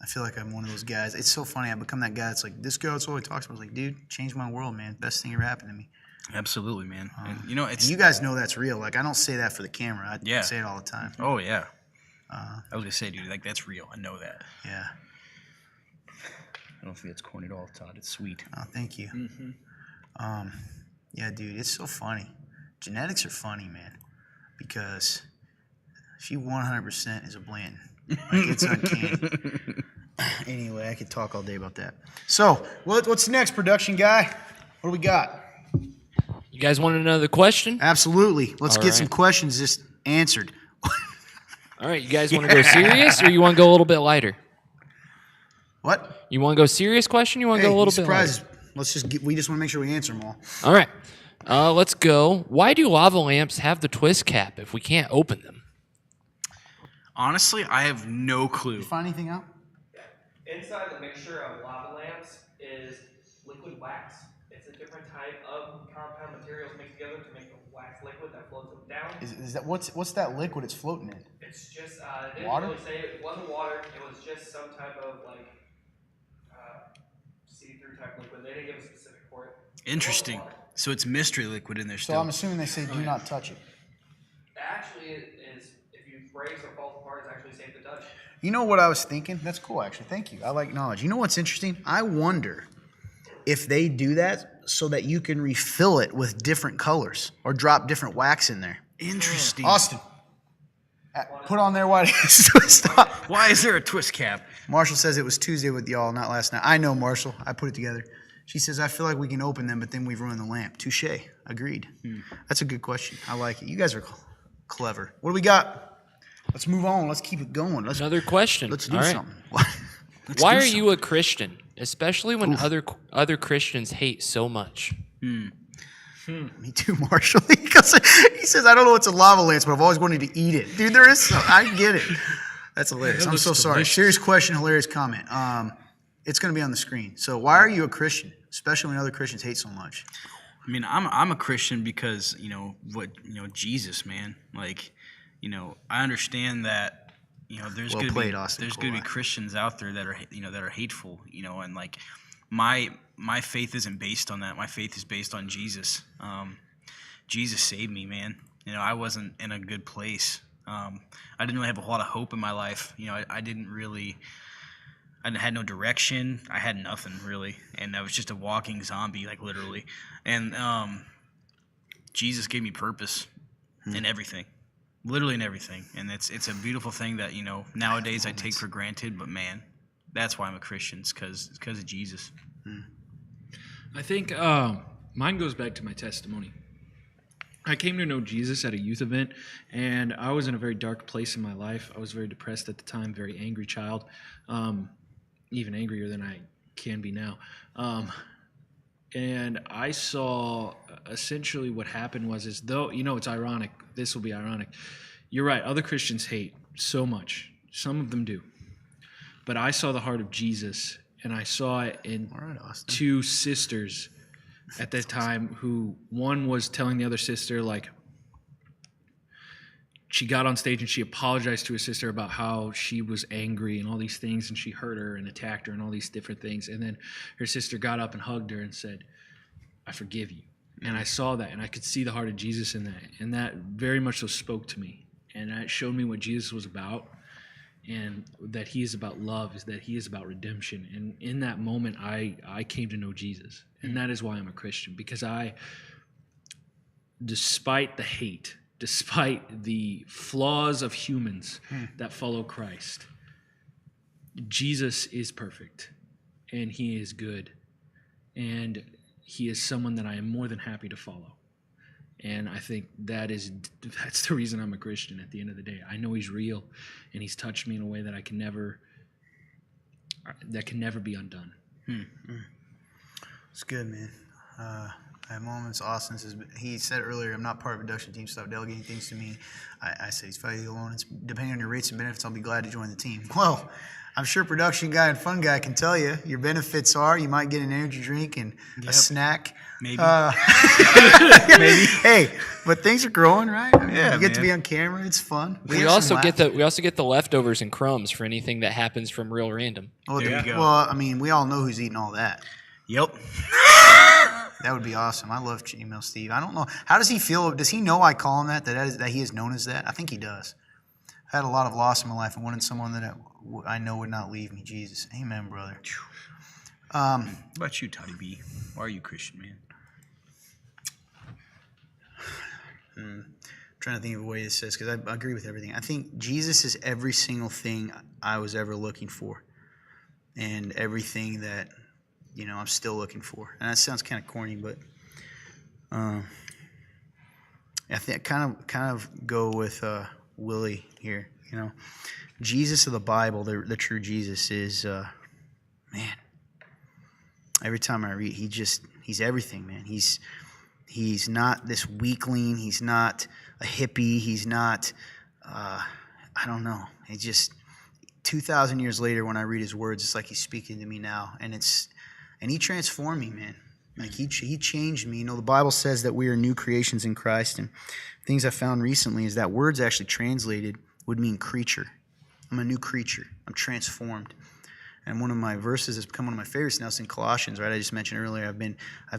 I feel like I'm one of those guys. It's so funny. I've become that guy that's like, this girl, that's all he talks about. I was like, dude, changed my world, man. Best thing ever happened to me. Absolutely, man. And, And it's you guys know that's real. Like, I don't say that for the camera. I Yeah. say it all the time. oh yeah. I was gonna say, dude, like that's real. I know that. Yeah. I don't think it's corny at all, Todd. It's sweet. Oh, thank you. Yeah, dude, it's so funny. Genetics are funny, man, because she 100% is a Blanton. Like, it's uncanny. Anyway, I could talk all day about that. So, what's next, production guy? What do we got? You guys want another question? Absolutely. Let's All get right. some questions just answered. All right, you guys want to go serious or you want to go a little bit lighter? What? You want to go serious question? You want to Hey, go a little you bit lighter? surprises. We just want to make sure we answer them all. All right, let's go. Why do lava lamps have the twist cap if we can't open them? Honestly, I have no clue. Find anything out? Inside the mixture of lava lamps is liquid wax. It's a different type of compound materials mixed together to make a wax liquid that floats down. Is that what's that liquid it's floating in? It's just they didn't Water? really say it wasn't water. It was just some type of like see-through type liquid. They didn't give a specific for it. Interesting. So it's mystery liquid in there So still. I'm assuming they say do not touch it. Actually, it is if you breaks or falls apart, it's actually safe to touch. You know what I was thinking? That's cool, actually. Thank you. I like knowledge. You know what's interesting? I wonder if they do that so that you can refill it with different colors or drop different wax in there. Interesting. Austin, put on there why stop. Why is there a twist cap? Marshall says it was Tuesday with y'all, not last night. I know, Marshall. I put it together. She says, I feel like we can open them, but then we've ruined the lamp. Touche. Agreed. That's a good question. I like it. You guys are clever. What do we got? Let's move on. Let's keep it going. Another question. Let's do All right. something. Why are you a Christian, especially when other Christians hate so much? Me too, Marshall. He says, I don't know what's a lava lance, but I've always wanted to eat it. Dude, there is some. I get it. That's hilarious. I'm so sorry. Serious question, hilarious comment. It's going to be on the screen. So why are you a Christian, especially when other Christians hate so much? I mean, I'm a Christian because Jesus, man. Like, I understand that there's Well gonna played, be Austin there's gonna be Colwell. Christians out there that are hateful, and like my faith isn't based on that. My faith is based on Jesus. Jesus saved me, man. I wasn't in a good place. I didn't really have a lot of hope in my life. I had no direction. I had nothing really, and I was just a walking zombie, like literally. And Jesus gave me purpose in everything, literally in everything. And it's a beautiful thing that nowadays I take for granted. But man, that's why I'm a Christian. It's because of Jesus. I think mine goes back to my testimony. I came to know Jesus at a youth event, and I was in a very dark place in my life. I was very depressed at the time, very angry child, even angrier than I can be now. And I saw essentially what happened was, it's ironic. This will be ironic. You're right. Other Christians hate so much. Some of them do. But I saw the heart of Jesus, and I saw it in All right, Austin. two sisters at that time who one was telling the other sister, like, she got on stage and she apologized to her sister about how she was angry and all these things, and she hurt her and attacked her and all these different things. And then her sister got up and hugged her and said, I forgive you. And I saw that, and I could see the heart of Jesus in that. And that very much so spoke to me. And that showed me what Jesus was about. and that he is about love, is that he is about redemption. And in that moment, I came to know Jesus. And that is why I'm a Christian, because despite the hate, despite the flaws of humans that follow Christ, Jesus is perfect, and he is good, and he is someone that I am more than happy to follow. And I think that's the reason I'm a Christian at the end of the day. I know he's real, and he's touched me in a way that can never be undone. It's good, man. At moments, Austin says, he said earlier, I'm not part of a production team, stop delegating things to me. I say, he's fighting alone. It's depending on your rates and benefits, I'll be glad to join the team. Well, I'm sure production guy and fun guy can tell you, your benefits are you might get an energy drink and a snack. Maybe. Maybe. Hey, but things are growing, right? I mean, Yeah, you get to man. be on camera. It's fun. We have also some get laughs. the leftovers and crumbs for anything that happens from Real Random. Oh, There you go. well, I mean, we all know who's eating all that. Yep. That would be awesome. I love Email Steve. I don't know. How does he feel? Does he know I call him that he is known as that? I think he does. I've had a lot of loss in my life and wanted someone that I know would not leave me. Jesus. Amen, brother. What about you, Toddy B? Why are you Christian, man? Trying to think of a way this says, because I agree with everything. I think Jesus is every single thing I was ever looking for, and everything that I'm still looking for. And that sounds kind of corny, but I think kind of go with Willie here. Jesus of the Bible, the true Jesus is man. Every time I read, he's everything, man. He's not this weakling. He's not a hippie. He's not, I don't know. It's just 2,000 years later when I read his words, it's like he's speaking to me now. And he transformed me, man. Like he changed me. The Bible says that we are new creations in Christ. And things I found recently is that words actually translated would mean creature. I'm a new creature. I'm transformed. And one of my verses has become one of my favorites now. It's in Colossians, right? I just mentioned earlier, I've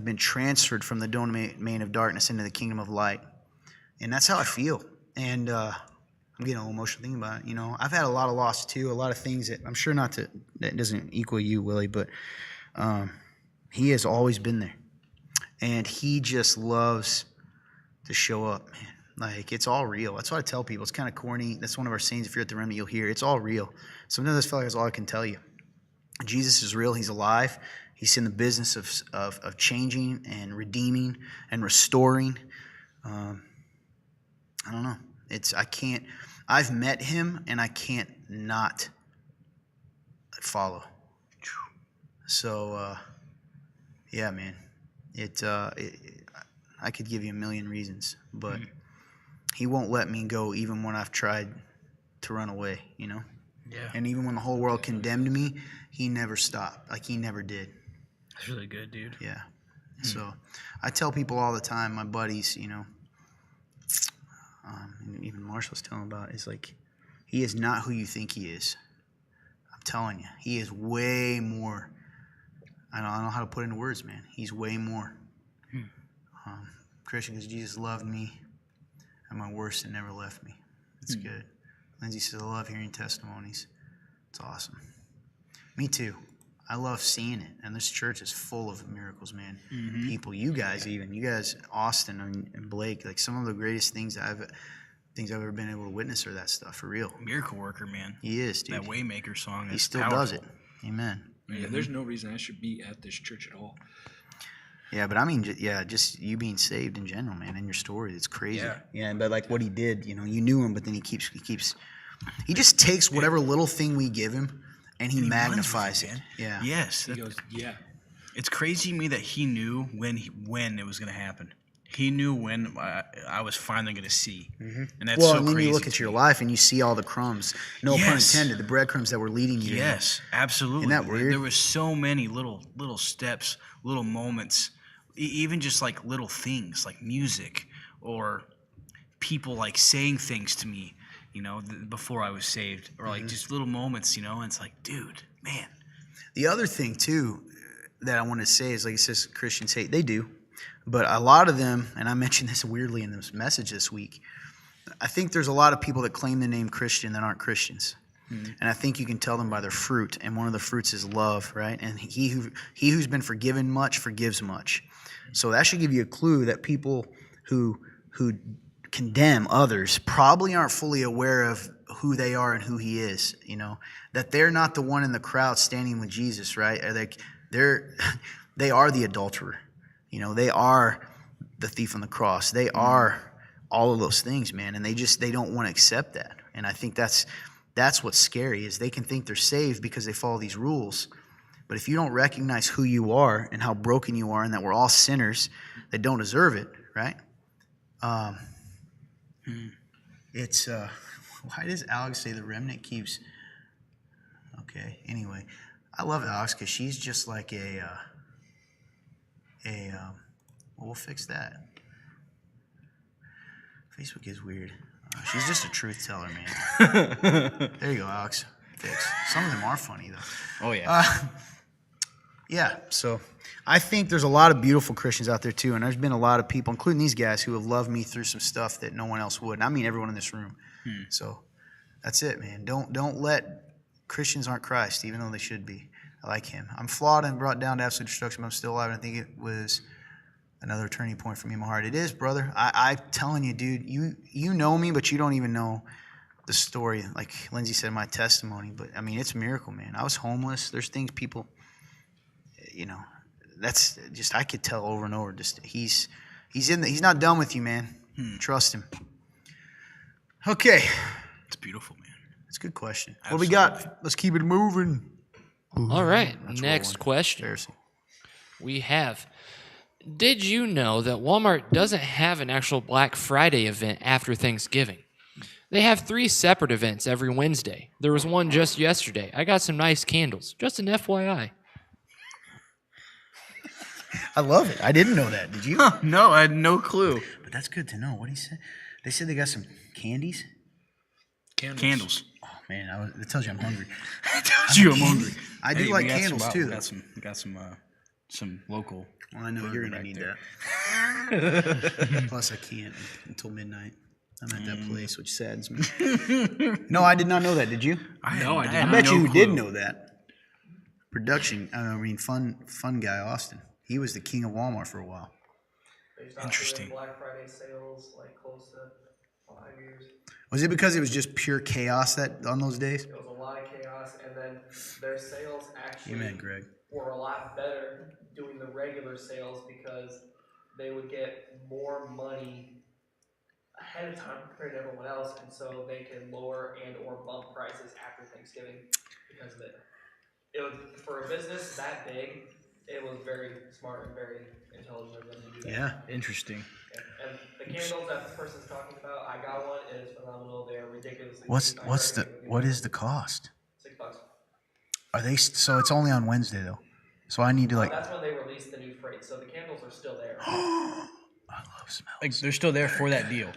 been transferred from the domain of darkness into the kingdom of light. And that's how I feel. And I'm getting a little emotional thinking about it. I've had a lot of loss too, a lot of things that I'm sure that doesn't equal you, Willie, but he has always been there. And he just loves to show up, man. Like, it's all real. That's what I tell people. It's kind of corny. That's one of our sayings. If you're at the Remnant, you'll hear it's all real. Sometimes I feel like that's all I can tell you. Jesus is real. He's alive. He's in the business of changing and redeeming and restoring. I don't know. I've met him and I can't not follow. So, yeah, man. I could give you a million reasons, but he won't let me go even when I've tried to run away, Yeah. And even when the whole world condemned me, he never stopped. Like, he never did. That's really good, dude. Yeah. So I tell people all the time, my buddies, and even Marshall's telling about it, is like, he is not who you think he is. I'm telling you, he is way more. I don't know how to put it into words, man. He's way more. Christian, because Jesus loved me at my worst and never left me. It's good. Lindsay says, I love hearing testimonies. It's awesome. Me too. I love seeing it. And this church is full of miracles, man. People, you guys, Austin and Blake, like some of the greatest things I've ever been able to witness are that stuff, for real. Miracle worker, man. He is, dude. That Waymaker song. He is still powerful. does it. Amen. Yeah, there's no reason I should be at this church at all. Yeah, but I mean, just you being saved in general, man, and your story, it's crazy. Yeah, but like what he did, you knew him, but then he just takes whatever little thing we give him and he magnifies it. man. Yeah. Yes. He goes, yeah. It's crazy to me that he knew when it was going to happen. He knew when I was finally going to see. And that's Well, so and then crazy you look to at your me. life and you see all the crumbs. No pun Yes. intended, the breadcrumbs that were leading you. Yes, absolutely. Isn't that weird? There was so many little steps, little moments, even just like little things like music or people like saying things to me, before I was saved, or like just little moments, and it's like, dude, man. The other thing, too, that I want to say is, like it says Christians hate. They do. But a lot of them, and I mentioned this weirdly in this message this week, I think there's a lot of people that claim the name Christian that aren't Christians. And I think you can tell them by their fruit. And one of the fruits is love, right? And he who's been forgiven much forgives much. So that should give you a clue that people who condemn others probably aren't fully aware of who they are and who he is, you know, that they're not the one in the crowd standing with Jesus, right? They are the adulterer, you know, they are the thief on the cross. They are all of those things, man. And they don't want to accept that. And I think that's what's scary, is they can think they're saved because they follow these rules. But if you don't recognize who you are and how broken you are and that we're all sinners that don't deserve it, right? It's why does Alex say the remnant keeps? Okay, anyway, I love Alex because she's just like well, we'll fix that. Facebook is weird. She's just a truth teller, man. There you go, Alex. Fixed. Some of them are funny though. Oh yeah. Yeah, so I think there's a lot of beautiful Christians out there too, and there's been a lot of people, including these guys, who have loved me through some stuff that no one else would. And I mean everyone in this room. So that's it, man. Don't let Christians aren't Christ, even though they should be. I like him. I'm flawed and brought down to absolute destruction, but I'm still alive. And I think it was another turning point for me in my heart. It is, brother. I'm telling you, dude. You know me, but you don't even know the story. Like Lindsay said, my testimony. But I mean, it's a miracle, man. I was homeless. There's things people. You know, that's just, I could tell over and over. Just he's not done with you, man. Trust him. Okay, It's beautiful, man. that's a good question. What we got? Let's keep it moving. All right, That's next rolling. question. Embarrassing. We have, did you know that Walmart doesn't have an actual Black Friday event after Thanksgiving? They have 3 separate events every Wednesday. There was one just yesterday. I got some nice candles. Just an FYI. I love it. I didn't know that. Did you? No, I had no clue. But that's good to know. What did he say? They said they got some candies. Candles. Oh man, that tells you I'm hungry. I'm hungry. I do like candles too. We got some local. Well, I know you're gonna need that. Plus, I can't until midnight. I'm at that place, which saddens me. No, I did not know that. Did you? I I bet you did know that. Fun guy, Austin. He was the king of Walmart for a while. They stopped Interesting. doing Black Friday sales like close to 5 years. Was it because it was just pure chaos on those days? It was a lot of chaos, and then their sales actually Amen, Greg. were a lot better doing the regular sales because they would get more money ahead of time compared to everyone else, and so they could lower and or bump prices after Thanksgiving because of it. It was, for a business that big, it was very smart and very intelligent of them to do that. Yeah. Interesting. And the candles that the person's talking about, I got one. It is phenomenal. They are ridiculously cheap. What is the cost? $6. Are they so? It's only on Wednesday though. So I need to like. That's when they released the new freight. So the candles are still there. I love smells. Like they're still there for that deal.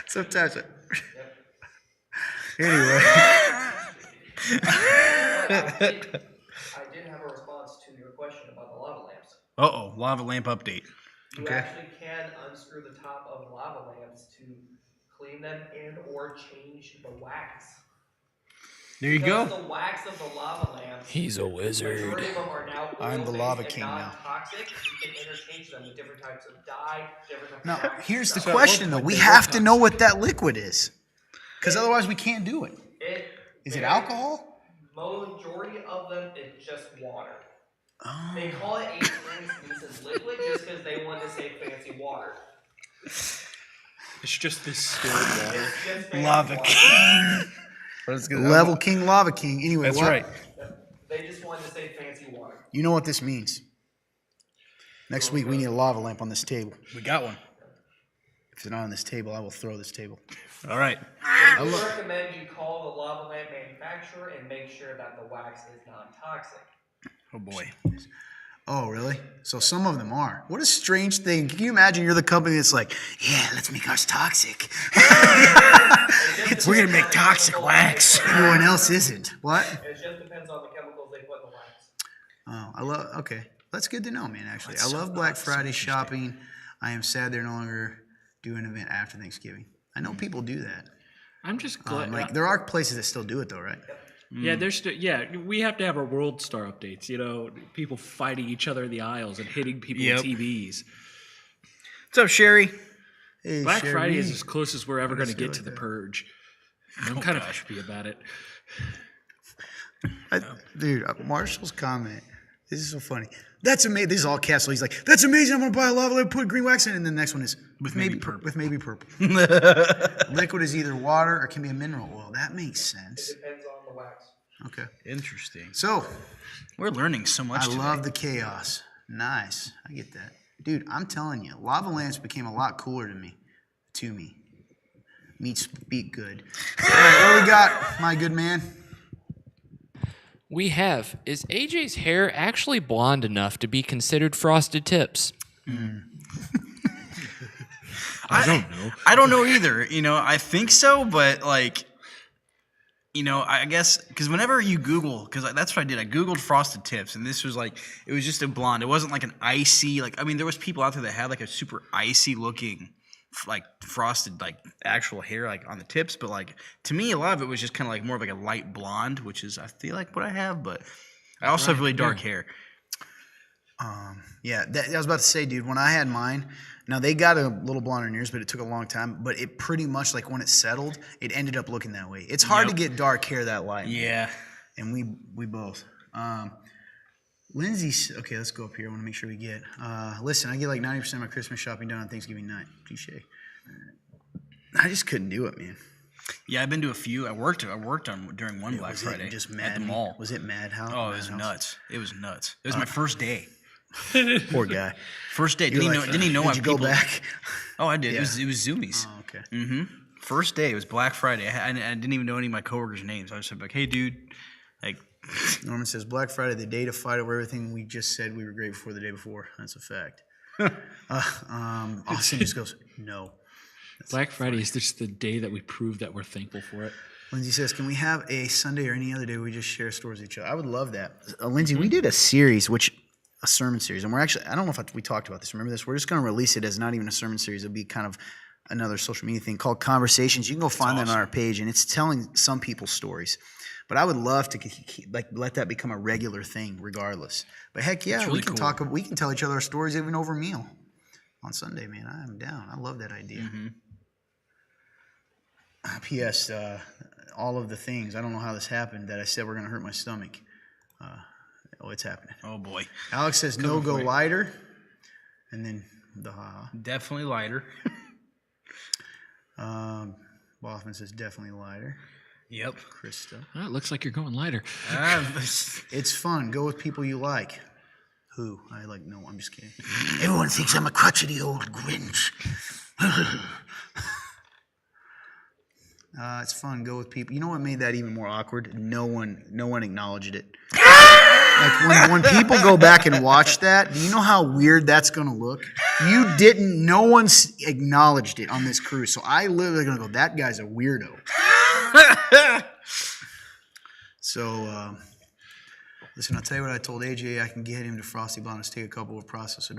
Sometimes. Yep. Anyway. I did have a response to your question about the lava lamps. Uh-oh, lava lamp update. You actually can unscrew the top of lava lamps to clean them and or change the wax. There you Because go. the wax of the lava lamps, He's a wizard. majority of them are now I'm the oil-based lava and king now. non-toxic. You can interchange them with different types of dye, different types Now of wax. here's the So question though. We have to know what that liquid is, because otherwise we can't do it. Is it alcohol? Majority of them is just water. Oh. They call it a translucent liquid just because they want to say fancy water. It's just distilled water. It's just fancy Lava water. King. Level King, Lava King. Anyway, That's what? right. They just wanted to say fancy water. You know what this means. Next week we need a lava lamp on this table. We got one. If it's not on this table, I will throw this table. All right. I would recommend you call the lava lamp manufacturer and make sure that the wax is non-toxic. Oh boy. Oh, really? So some of them are. What a strange thing. Can you imagine you're the company that's like, yeah, let's make ours toxic. We're going to make toxic wax. Everyone else isn't. What? It just depends on the chemicals they put in the wax. Oh, okay. That's good to know, man, actually. I love Black Friday shopping. I am sad they're no longer doing an event after Thanksgiving. I know people do that. I'm just glad. Like there are places that still do it though, right? Yeah, there's still, we have to have our World Star updates. People fighting each other in the aisles and hitting people Yep. with TVs. What's up, Sherry? Hey, Black Sherry. Friday is as close as we're ever going to say it get to like the that. purge. I'm kind of happy about it. Dude, Marshall's comment. This is so funny. That's amazing. This is all Castle. He's like, "That's amazing. I'm gonna buy a lava lamp, put green wax in it." And then the next one is with maybe purple. With maybe purple. Liquid is either water or can be a mineral oil. That makes sense. Depends on the wax. Okay. Interesting. So We're learning so much I today. love the chaos. Nice. I get that. Dude, I'm telling you, lava lamps became a lot cooler to me. Meat speak good. All right, what we got, my good man? We have, is AJ's hair actually blonde enough to be considered frosted tips? I don't know. I don't know either. I think so, but I guess because whenever you Google, because that's what I did. I Googled frosted tips, and this was it was just a blonde. It wasn't like an icy, there was people out there that had a super icy looking, frosted, actual hair, on the tips. But to me, a lot of it was just kind of more of a light blonde, which is I feel like what I have, but I also have really dark hair. Yeah, I was about to say, dude, when I had mine, now they got a little blonder in yours, but it took a long time. But it pretty much, when it settled, it ended up looking that way. It's hard to get dark hair that light. Yeah. And we both. Lindsay, okay, let's go up here. I want to make sure we get. Listen, I get 90% of my Christmas shopping done on Thanksgiving night. Touche. I just couldn't do it, man. Yeah, I've been to a few. I worked on during one Black Was Friday it just at mad? the mall. Was it Madhouse? Oh, it was nuts. It was nuts. It was my first day. Poor guy. First day. You're Didn't he know did why you go people? back? Oh, I did. Yeah. It was Zoomies. Oh, okay. First day. It was Black Friday. I didn't even know any of my coworkers' names. I was just "Hey, dude." Norman says Black Friday, the day to fight over everything we just said we were grateful for the day before. That's a fact. Austin just goes, no. Black Friday is just the day that we prove that we're thankful for it. Lindsay says, can we have a Sunday or any other day where we just share stories with each other? I would love that. Lindsay, we did a series, a sermon series, and we're actually, I don't know if we talked about this. Remember this? We're just going to release it as not even a sermon series. It'll be kind of another social media thing called Conversations. You can go find that on our page, and it's telling some people's stories. But I would love to let that become a regular thing, regardless. But heck yeah, really we can cool. talk. We can tell each other our stories even over a meal on Sunday. Man, I am down. I love that idea. P.S. All of the things. I don't know how this happened that I said we're going to hurt my stomach. It's happening. Oh boy, Alex says no go lighter, and then the ha. definitely lighter. Boffman says definitely lighter. Yep. Krista. Oh, it looks like you're going lighter. It's fun. Go with people you like. Who? No, I'm just kidding. Everyone thinks I'm a crotchety old Grinch. It's fun. Go with people. You know what made that even more awkward? No one acknowledged it. When people go back and watch that, do you know how weird that's going to look? You didn't. No one's acknowledged it on this cruise. So I literally going to go, that guy's a weirdo. So, listen, I'll tell you what I told AJ. I can get him to Frosty Blondes, take a couple of process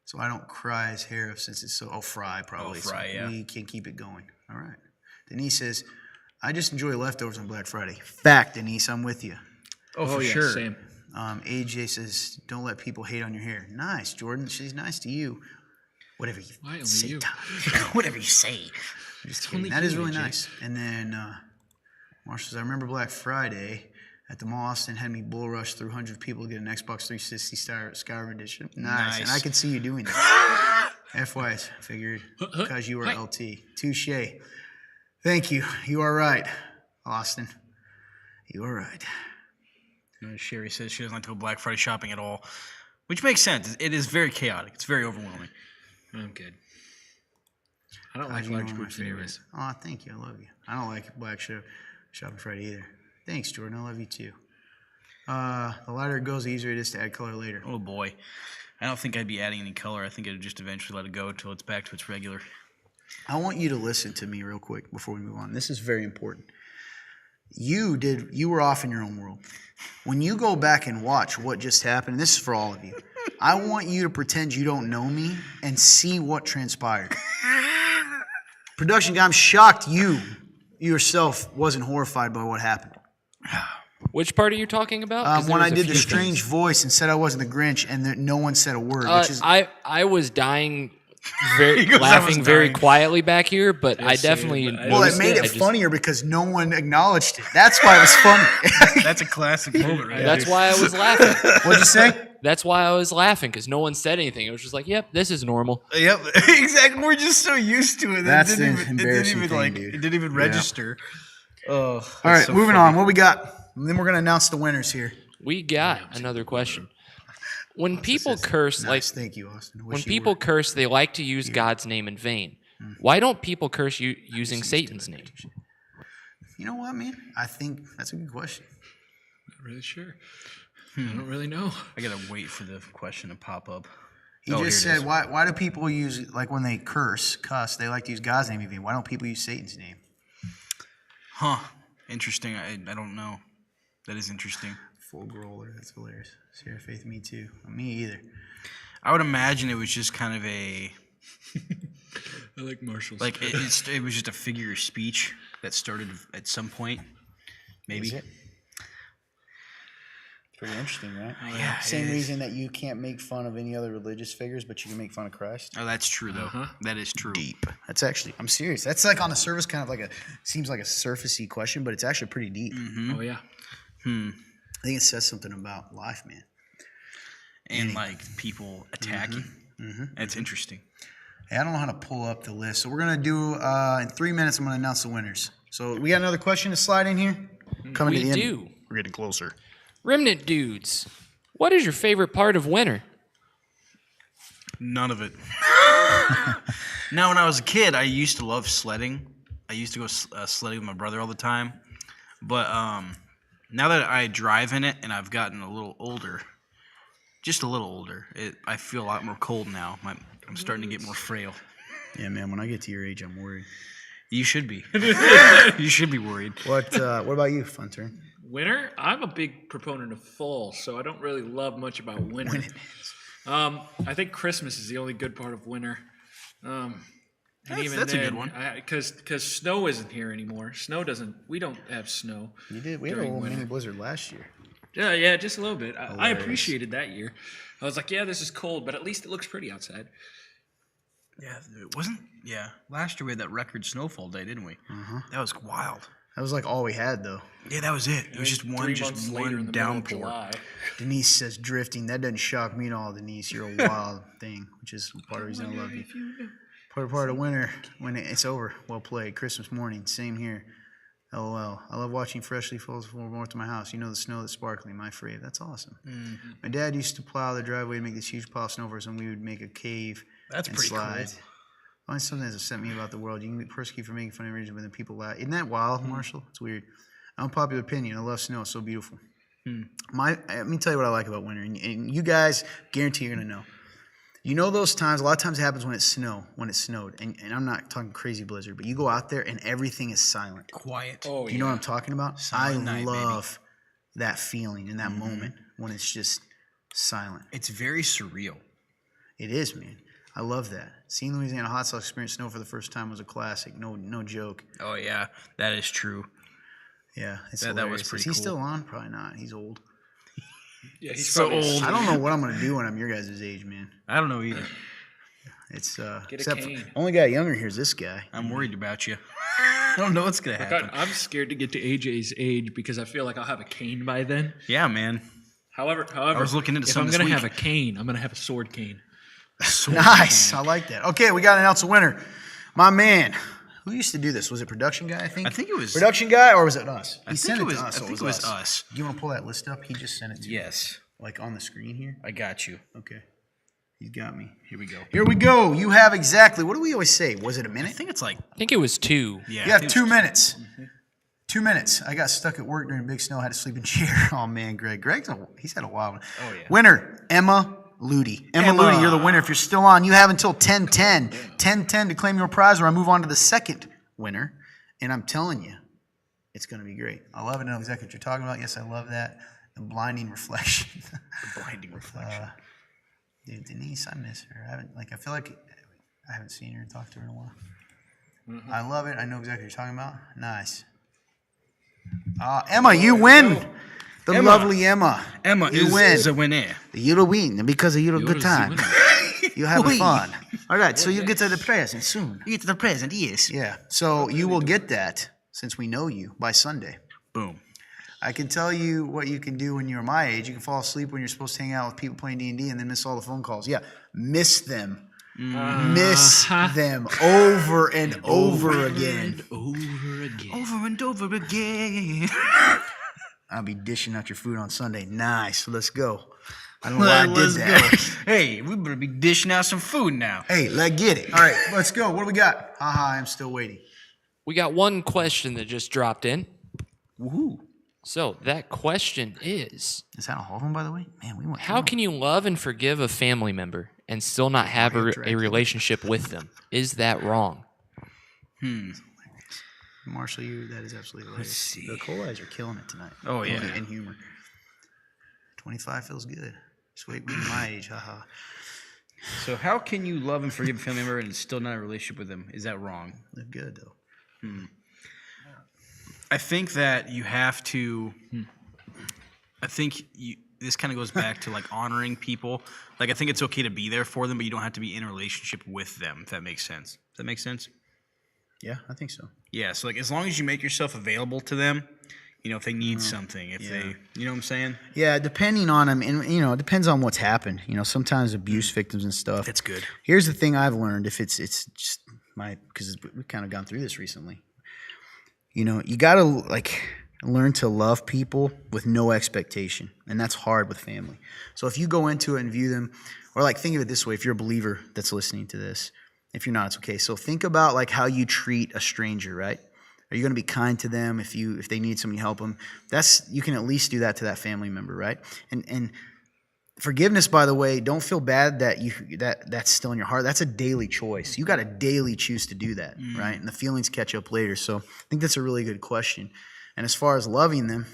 so I don't cry his hair since it's so, fry probably. Fry, so yeah. we can keep it going. All right. Denise says, I just enjoy leftovers on Black Friday. Fact, Denise, I'm with you. Oh, for yeah, sure. Same. AJ says, don't let people hate on your hair. Nice, Jordan. She's nice to you. Whatever you Why only say, you? Tom. Whatever you say. I'm just kidding. only That is you, really AJ. nice. And then Marshall says, I remember Black Friday at the mall. Austin had me bull rush through 100 people to get an Xbox 360 Skyrim edition. Nice. And I could see you doing that. FY, figured because you were Hi. LT. Touche. Thank you. You are right, Austin. You are right. Sherry says she doesn't like to go Black Friday shopping at all, which makes sense. It is very chaotic. It's very overwhelming. I'm good. I don't How'd like you know large one of my groups anyways. favorites? Oh, thank you. I love you. I don't like Black Shopping Friday either. Thanks, Jordan. I love you too. The lighter it goes, the easier it is to add color later. Oh boy, I don't think I'd be adding any color. I think I'd just eventually let it go until it's back to its regular. I want you to listen to me real quick before we move on. This is very important. You were off in your own world. When you go back and watch what just happened, and this is for all of you, I want you to pretend you don't know me and see what transpired. Production guy, I'm shocked you yourself wasn't horrified by what happened. Which part are you talking about? 'Cause there When I was a did the few strange things. voice and said I wasn't the Grinch, and no one said a word, which is I was dying, very goes, "I was laughing very dying." quietly back here, but I same. definitely Well, well, it noticed made it I just- funnier because no one acknowledged it. That's why it was funny. That's a classic moment, right? That's why I was laughing. What'd you say? That's why I was laughing because no one said anything. It was just like, "Yep, this is normal." Yep, exactly. We're just so used to it. That's it the didn't even, embarrassing thing, dude. it didn't even register. Oh, All right, moving on. What we got? And then we're gonna announce the winners here. We got another question. When people curse, like Nice, thank you, Austin. when people curse, they like to use God's name in vain. Why don't people curse using Satan's name? You know what, man? I think that's a good question. Not really sure. I don't really know. I gotta wait for the question to pop up. He Oh, just here it said, why do people use, like when they cuss, they like to use God's name in vain. Why don't people use Satan's name? Huh? Interesting. I don't know. That is interesting. Full roller, that's hilarious. Sarah Faith, me too. Me either. I would imagine it was just kind of a I like Marshall's. like it was just a figure of speech that started at some point. Maybe. Is it? Pretty interesting, right? Yeah. Same it is. reason that you can't make fun of any other religious figures, but you can make fun of Christ. Oh, that's true though. That is true. Deep. That's actually, I'm serious. That's like on the surface, kind of like seems like a surfacey question, but it's actually pretty deep. Oh yeah. I think it says something about life, man. And like people attacking. That's interesting. Hey, I don't know how to pull up the list, so we're gonna do in 3 minutes. I'm gonna announce the winners. So we got another question to slide in here. Coming to We the end. do. We're getting closer. Remnant dudes, what is your favorite part of winter? None of it. Now, when I was a kid, I used to love sledding. I used to go sledding with my brother all the time. But now that I drive in it and I've gotten a little older, just a little older, I feel a lot more cold now. I'm starting to get more frail. Yeah, man. When I get to your age, I'm worried. You should be. You should be worried. What about you, Fun Turn? Winter, I'm a big proponent of fall, so I don't really love much about winter. I think Christmas is the only good part of winter. And That's a good one. Because snow isn't here anymore. We don't have snow. You did. We had a during little winter. mini blizzard last year. Yeah, just a little bit. I Hilarious. appreciated that year. I was like, yeah, this is cold, but at least it looks pretty outside. Yeah, it wasn't. Yeah, last year we had that record snowfall day, didn't we? That was wild. That was like all we had, though. Yeah, that was it. It was just 3 one, months later in the middle of downpour. July. Denise says drifting. That doesn't shock me at all, Denise. You're a wild thing, which is part of the reason I love you. Part of winter when it's over. Well played. Christmas morning. Same here. LOL. I love watching freshly falls from north to my house. You know the snow that's sparkling. My fave. That's awesome. My dad used to plow the driveway and make this huge pile of snow for us, and we would make a cave. That's and pretty slide. cool. Find something that's upset me about the world. You can get persecuted for making fun of religion, but then people laugh. Isn't that wild, Marshall? It's weird. Unpopular opinion. I love snow. It's so beautiful. Let me tell you what I like about winter, and you guys guarantee you're gonna know. You know those times. A lot of times it happens when it snowed, and I'm not talking crazy blizzard, but you go out there and everything is silent. Quiet. Oh, You know what I'm talking about? Silent I night, baby. love that feeling in that moment when it's just silent. It's very surreal. It is, man. I love that. Seeing Louisiana hot sauce experience snow for the first time was a classic. No joke. Oh yeah, that is true. Yeah, it's That was hilarious. pretty Is he cool. still on? Probably not. He's old. Yeah, he's So probably old. I don't know what I'm gonna do when I'm your guys' age, man. I don't know either. It's Get a except cane. only guy younger here is this guy. I'm worried about you. I don't know what's gonna happen. I'm scared to get to AJ's age because I feel like I'll have a cane by then. Yeah, man. However, I was looking into if some I'm this gonna week. have a cane, I'm gonna have a sword cane. Nice. I like that. Okay, we got to announce a winner. My man. Who used to do this? Was it production guy, I think? I think it was- production guy, or was it us? He think sent it it was- to us. I so think it was us. Do you want to pull that list up? He just sent it to me. Yes, Like on the screen here? I got you. Okay. He's got me. Here we go. Here we go. You have exactly, what do we always say? Was it a minute? I think it's like I think it was 2. yeah. You I have think 2 it's- minutes. 2 minutes. I got stuck at work during big snow. Had to sleep in chair. Oh man, Greg. He's had a wild one. Oh, yeah. Winner, Emma Ludi. Emma Ludi, you're the winner. If you're still on, you have until 10:10. 10:10 to claim your prize, or I move on to the second winner. And I'm telling you, it's going to be great. I love it. I know exactly what you're talking about. Yes, I love that. The blinding reflection. The blinding reflection. Dude, Denise, I miss her. I feel like I haven't seen her and talked to her in a while. I love it. I know exactly what you're talking about. Nice. Emma, you win. The Emma. lovely Emma. Emma you is win. the winner. You win because of your You're good the time. winner. You have fun. All right, so you get to the present soon. You get to the present, yes. Yeah, so you will get that since we know you by Sunday. Boom. I can tell you what you can do when you're my age. You can fall asleep when you're supposed to hang out with people playing D&D and then miss all the phone calls. Yeah, miss them. Miss them over and over again. Over and over again. I'll be dishing out your food on Sunday. Nice, let's go. I don't know why I did Let's that. go. Hey, we better be dishing out some food now. Hey, let's get it. All right, let's go. What do we got? Haha, I'm still waiting. We got one question that just dropped in. Woohoo. So that question is, Is that all of them, by the way? Man, we went how through can you love and forgive a family member and still not have a relationship with them? Is that wrong? them. Marshall, that is absolutely hilarious. see. The Colas are killing it tonight. Oh, yeah. And humor. 25 feels good. Sweet being my age, haha. So how can you love and forgive a family member and still not have a relationship with them? Is that wrong? Live good, though. I think that you have to. I think this kind of goes back to like honoring people. Like I think it's okay to be there for them, but you don't have to be in a relationship with them. If that makes sense. Does that make sense? Yeah, I think so. Yeah. So like as long as you make yourself available to them, if they need something, if they, you know what I'm saying? Yeah, depending on them, and it depends on what's happened. Sometimes abuse victims and stuff. That's good. Here's the thing I've learned. If it's just because we've kind of gone through this recently. You gotta learn to love people with no expectation, and that's hard with family. So if you go into it and view them, or think of it this way: if you're a believer that's listening to this, if you're not, it's okay. So think about how you treat a stranger, right? Are you going to be kind to them if they need something, you help them? You can at least do that to that family member, right? And forgiveness, by the way, don't feel bad that that's still in your heart. That's a daily choice. You got to daily choose to do that, right? And the feelings catch up later. So I think that's a really good question. And as far as loving them,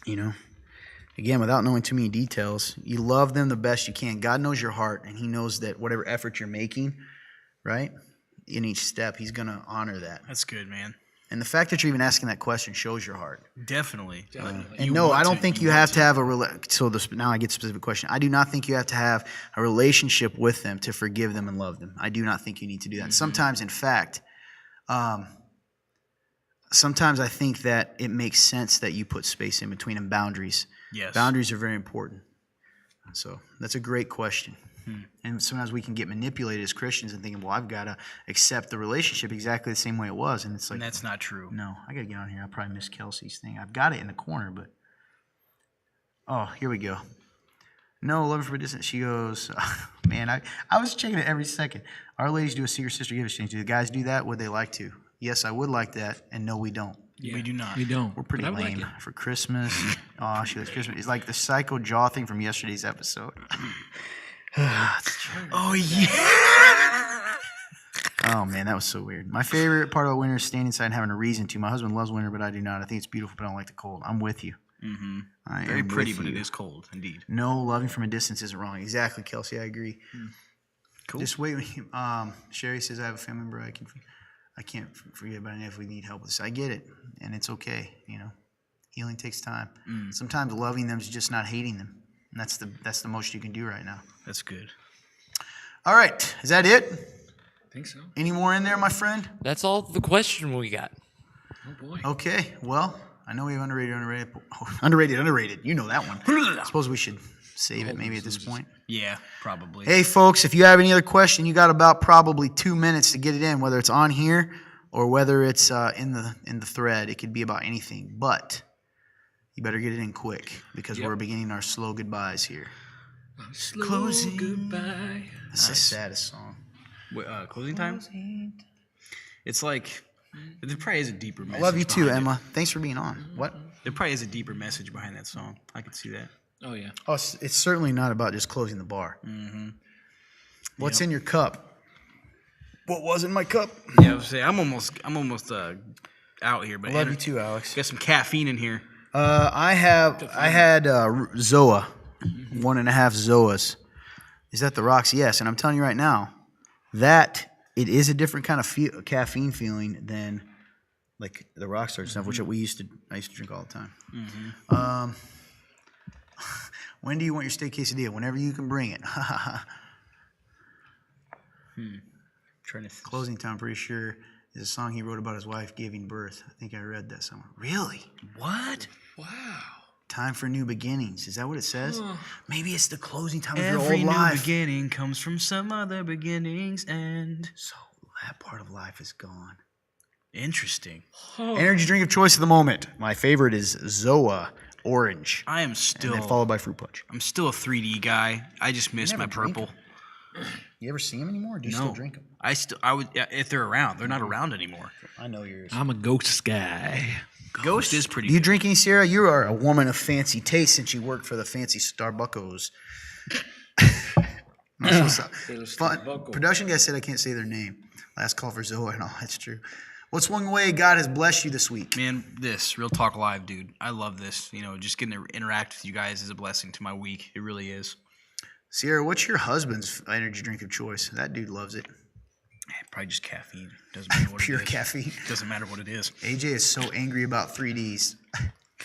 again, without knowing too many details, you love them the best you can. God knows your heart, and He knows that whatever effort you're making, right, in each step, He's going to honor that. That's good, man. And the fact that you're even asking that question shows your heart. Definitely. And no, I don't think you have to have now I get a specific question. I do not think you have to have a relationship with them to forgive them and love them. I do not think you need to do that. Sometimes, in fact, sometimes I think that it makes sense that you put space in between and boundaries. Yes. Boundaries are very important. So that's a great question. And sometimes we can get manipulated as Christians and thinking, well, I've got to accept the relationship exactly the same way it was. And it's like, And that's not true. no, I got to get on here. I probably missed Kelsey's thing. I've got it in the corner, but. Oh, here we go. No, love for a distance. She goes, man, I was checking it every second. Our ladies do a secret sister gift exchange. Do the guys do that? Would they like to? Yes, I would like that. And no, we don't. Yeah, We do not. We don't. We're pretty But I would lame like it. for Christmas. Oh, she likes Christmas. It's like the psycho jaw thing from yesterday's episode. Oh yeah. Oh, man, that was so weird. My favorite part about winter is standing inside and having a reason to. My husband loves winter, but I do not. I think it's beautiful, but I don't like the cold. I'm with you. I Very am pretty, with but you. it is cold, indeed. No, loving from a distance isn't wrong. Exactly, Kelsey. I agree. Cool. Just wait. Sherry says I have a family member I can't forget about it if we need help with this. I get it, and it's okay. Healing takes time. Sometimes loving them is just not hating them. And that's the most you can do right now. That's good. All right, is that it? I think so. Any more in there, my friend? That's all the question we got. Oh boy. Okay. Well, I know we have underrated. You know that one. I suppose we should save it maybe at this point. Yeah, probably. Hey, folks, if you have any other question, you got about probably 2 minutes to get it in, whether it's on here or whether it's in the thread. It could be about anything, but you better get it in quick because we're beginning our slow goodbyes here. Slow Closing. goodbye. That's the saddest song. Wait, closing time? It's like there probably is a deeper I message. love you too, behind it. Emma. Thanks for being on. What? There probably is a deeper message behind that song. I could see that. Oh yeah. Oh, it's certainly not about just closing the bar. Mm-hmm. What's in your cup? What was in my cup? Yeah, I was saying, I'm almost out here, but I love you too, Alex. got some caffeine in here. I had Zoa, 1.5 Zoas. Is that the rocks? Yes, and I'm telling you right now, that it is a different kind of caffeine feeling than like the Rockstar stuff, which I used to drink all the time. When do you want your steak quesadilla? Whenever you can bring it. Trying to Closing Time, pretty sure, is a song he wrote about his wife giving birth. I think I read that somewhere. Really? what? Wow. Time for new beginnings. Is that what it says? Maybe it's the closing time of your Every old new life. beginning comes from some other beginning's end. So that part of life is gone. Interesting. Energy drink of choice at the moment. My favorite is Zoa Orange. I am And still. then followed by Fruit Punch. I'm still a 3D guy. I just miss never my drink purple. You ever see them anymore? Or do you still drink them? I would if they're around. They're not around anymore. I know yours. I'm a ghost guy. Ghost is pretty Do you good. drink any, Sierra? You are a woman of fancy taste since you work for the fancy Starbuckos. Fun. Production guy said I can't say their name. Last call for Zoa and all. That's true. What's one way God has blessed you this week? Man, this Real Talk Live, dude. I love this. Just getting to interact with you guys is a blessing to my week. It really is. Sierra, what's your husband's energy drink of choice? That dude loves it. Probably just caffeine. Doesn't matter what Pure it is. caffeine. Doesn't matter what it is. AJ is so angry about 3Ds.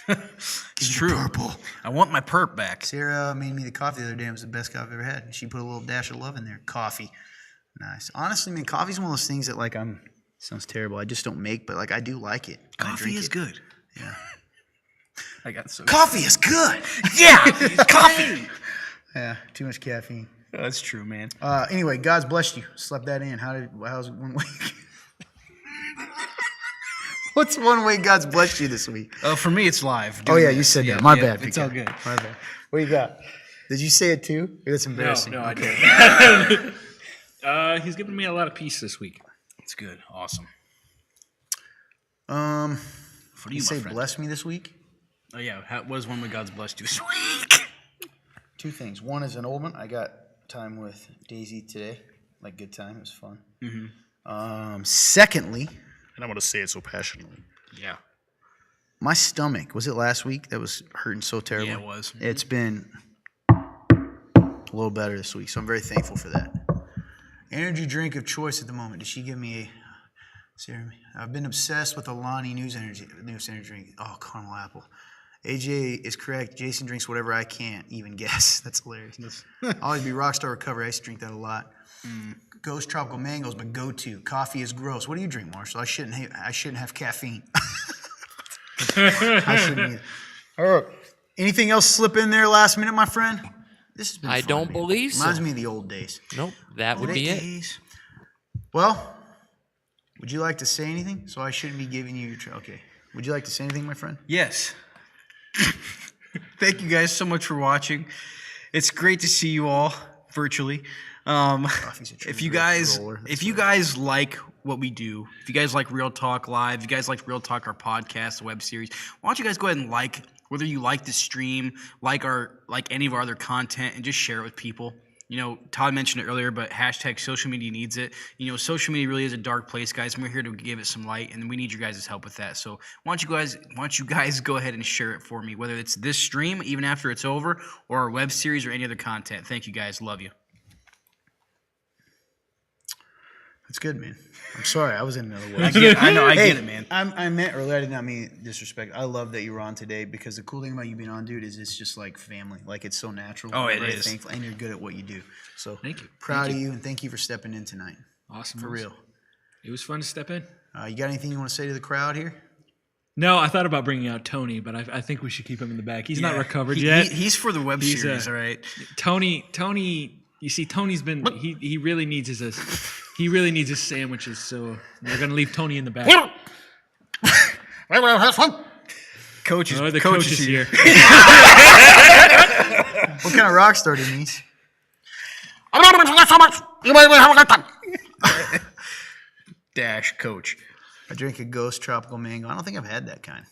It's true. Purple. I want my perp back. Sarah made me the coffee the other day. It was the best coffee I've ever had. She put a little dash of love in there. Coffee. Nice. Honestly, man, coffee's one of those things that, like, sounds terrible. I just don't make, but, like, I do like it. when I Coffee drink is it. good. Yeah. I got so. Coffee is good. Yeah, coffee. Yeah, too much caffeine. That's true, man. Anyway, God's blessed you. Slept that in. How's one week? What's one way God's blessed you this week? For me, it's live. Oh, doing yeah, you this. said Yeah, that. My yeah, bad. It's PK. all good. My bad. What do you got? Did you say it too? That's embarrassing. No, I Okay. didn't. He's giving me a lot of peace this week. It's good. Awesome. Um, What do you you, say my friend? bless me this week? Oh yeah. What is one way God's blessed you this week? Two things. One is an old one. I got time with Daisy today. Like, good time. It was fun. Secondly, and I want to say it so passionately, Yeah. my stomach, was it last week that was hurting so terribly? Yeah, it was. It's been a little better this week, so I'm very thankful for that. Energy drink of choice at the moment. Did she give me a... Sarah, I've been obsessed with the Lonnie news energy drink. Oh, caramel apple. AJ is correct. Jason drinks whatever I can't even guess. That's hilarious. Always be Rockstar Recovery. I used to drink that a lot. Ghost Tropical Mango is my go-to. Coffee is gross. What do you drink, Marshall? I shouldn't have caffeine. I shouldn't either. All right. Anything else slip in there last minute, my friend? This has been I fun, don't man. believe so. Reminds me of the old days. Nope, that would be it. Well, would you like to say anything? So I shouldn't be giving you your... Okay. Would you like to say anything, my friend? Yes. Thank you guys so much for watching. It's great to see you all virtually. If you guys like what we do, if you guys like Real Talk Live, if you guys like Real Talk, our podcast, the web series, why don't you guys go ahead and like, whether you like the stream, like any of our other content, and just share it with people. Todd mentioned it earlier, but hashtag social media needs it. Social media really is a dark place, guys, and we're here to give it some light, and we need your guys' help with that. So why don't you guys go ahead and share it for me, whether it's this stream, even after it's over, or our web series or any other content. Thank you, guys. Love you. That's good, man. I'm sorry. I was in another way. I get it, man. I meant earlier. I did not mean disrespect. I love that you were on today because the cool thing about you being on, dude, is it's just like family. Like, it's so natural. Oh, I'm it very is. Thankful, and you're good at what you do. So Thank you. Proud of you, and thank you for stepping in tonight. Awesome. For real. It was fun to step in. You got anything you want to say to the crowd here? No, I thought about bringing out Tony, but I think we should keep him in the back. He's not recovered He- yet. he's for the web He's, series, all right? Tony. You see, Tony's been he really needs his sandwiches, so we're gonna leave Tony in the back. Coach is, The coach is here. What kind of rock star do you need? Dash coach. I drink a Ghost Tropical Mango. I don't think I've had that kind.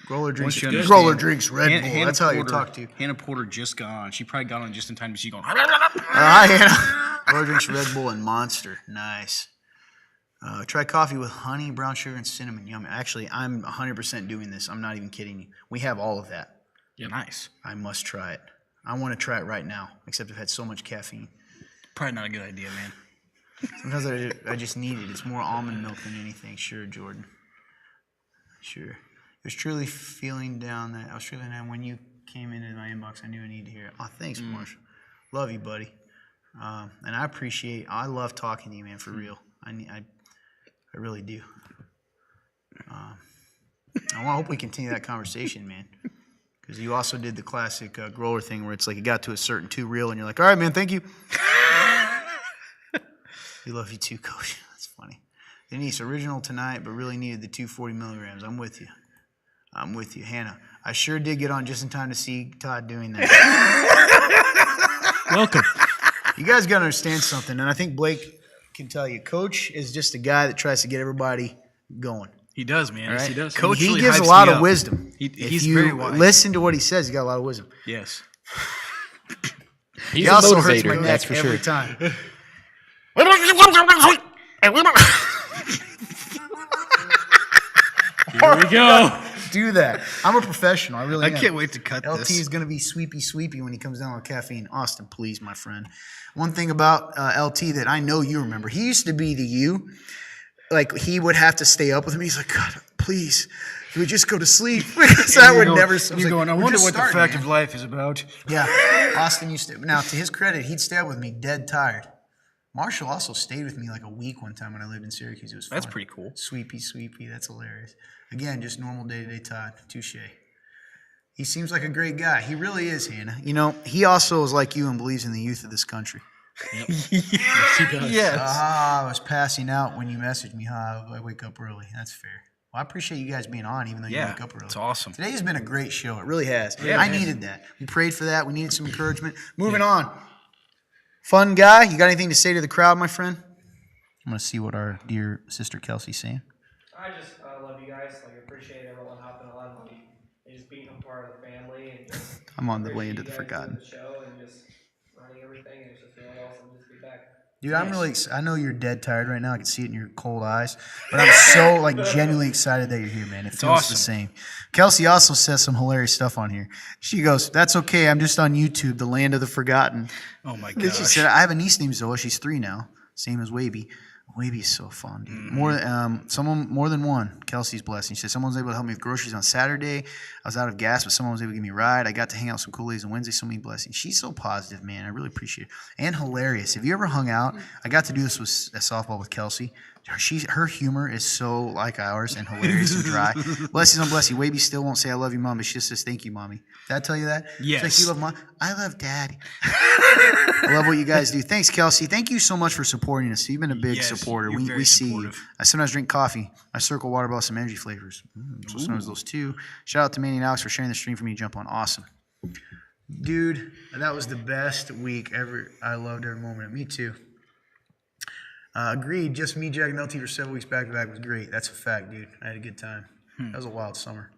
Roller drinks. Once you understand- Roller drinks Red Bull. Hannah That's how you Porter- talk to. Hannah Porter just got on. She probably got on just in time to see you going. Hi, Hannah. Roller drinks Red Bull and Monster. Nice. Try coffee with honey, brown sugar, and cinnamon. Yum. Actually, I'm 100% doing this. I'm not even kidding you. We have all of that. Nice. I must try it. I want to try it right now, except I've had so much caffeine. Probably not a good idea, man. Sometimes I just need it. It's more almond milk than anything. Sure, Jordan. Sure. I was truly feeling down that. I was feeling that when you came into my inbox. I knew I needed to hear it. Oh, thanks, Marshall. Love you, buddy. And I love talking to you, man, for real. I really do. I hope we continue that conversation, man. Because you also did the classic grower thing where it's like it got to a certain two reel and you're like, all right, man, thank you. We love you too, Coach. That's funny. Denise, original tonight, but really needed the 240 milligrams. I'm with you. Hannah, I sure did get on just in time to see Todd doing that. Welcome. You guys got to understand something, and I think Blake can tell you. Coach is just a guy that tries to get everybody going. He does, man. Right? He does. And Coach he really gives a hypes lot me of up. wisdom. He's if you very wise. listen to what he says, he got a lot of wisdom. Yes. He's He a also hurts motivator, my that's neck for every sure. time. Here we go. Do that. I'm a professional. I really am. I can't wait to cut LT this. is going to be sweepy when he comes down with caffeine. Austin, please, my friend. One thing about LT that I know you remember, he used to be the you. Like, he would have to stay up with me. He's like, God, please, can we just go to sleep? Because I would never. You're going, I wonder what the fact of life is about. Yeah. Austin used to. Now, to his credit, he'd stay up with me dead tired. Marshall also stayed with me like a week one time when I lived in Syracuse. It was fun. That's pretty cool. Sweepy. That's hilarious. Again, just normal day-to-day Todd. Touche. He seems like a great guy. He really is, Hannah. You know, he also is like you and believes in the youth of this country. Yes, he does. Yes. I was passing out when you messaged me. I wake up early. That's fair. Well, I appreciate you guys being on, even though you wake up early. It's awesome. Today has been a great show. It really has. Yeah, I needed that. We prayed for that. We needed some encouragement. Moving on. Fun guy. You got anything to say to the crowd, my friend? I'm going to see what our dear sister Kelsey's saying. I just love you guys. Like, appreciate everyone hopping on, and just being a part of the family, and just I'm on the way appreciate into the you guys Forgotten. doing the show and just running everything. And it's just really awesome just to be back. Dude, I'm really I know you're dead tired right now. I can see it in your cold eyes. But I'm so, genuinely excited that you're here, man. It feels awesome. the same. Kelsey also says some hilarious stuff on here. She goes, that's okay. I'm just on YouTube, the land of the forgotten. Oh, my Then she gosh. said, I have a niece named Zoa. She's 3 now. Same as Waby. Waby's so fun, dude. More than one. Kelsey's blessing. She said, someone was able to help me with groceries on Saturday. I was out of gas, but someone was able to give me a ride. I got to hang out with some cool ladies on Wednesday. So many blessings. She's so positive, man. I really appreciate it. And hilarious. Have you ever hung out? I got to do this with at softball with Kelsey. Her humor is so like ours and hilarious and dry. Blessings on bless you. Waby still won't say I love you, Mom, but she just says thank you, Mommy. Did I tell you that? Yes. It's like, you love Mom. I love Daddy. I love what you guys do. Thanks, Kelsey. Thank you so much for supporting us. You've been a big Yes, supporter. you're We very see supportive. you. I sometimes drink coffee. I circle water bottle, some energy flavors. So sometimes those too. Shout out to Manny and Alex for sharing the stream for me to jump on. Awesome. Dude, that was the best week ever. I loved every moment of it. Me too. Agreed. Just me, Jack, and LT for 7 weeks back to back was great. That's a fact, dude. I had a good time. That was a wild summer.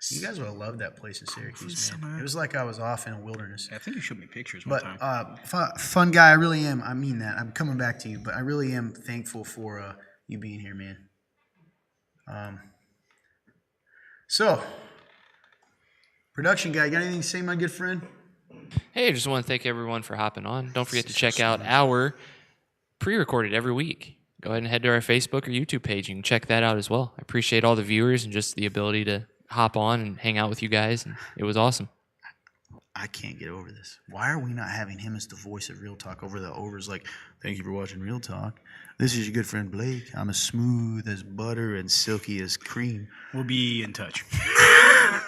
You guys would have loved that place in Syracuse, man. It was like I was off in a wilderness. I think you showed me pictures one But time. fun guy, I really am. I mean that. I'm coming back to you, but I really am thankful for you being here, man. So, production guy, you got anything to say, my good friend? Hey, I just want to thank everyone for hopping on. Don't forget to check out our pre-recorded every week. Go ahead and head to our Facebook or YouTube page. You can check that out as well. I appreciate all the viewers and just the ability to hop on and hang out with you guys. And it was awesome. I can't get over this. Why are we not having him as the voice of Real Talk over the overs? Like, thank you for watching Real Talk. This is your good friend Blake. I'm as smooth as butter and silky as cream. We'll be in touch.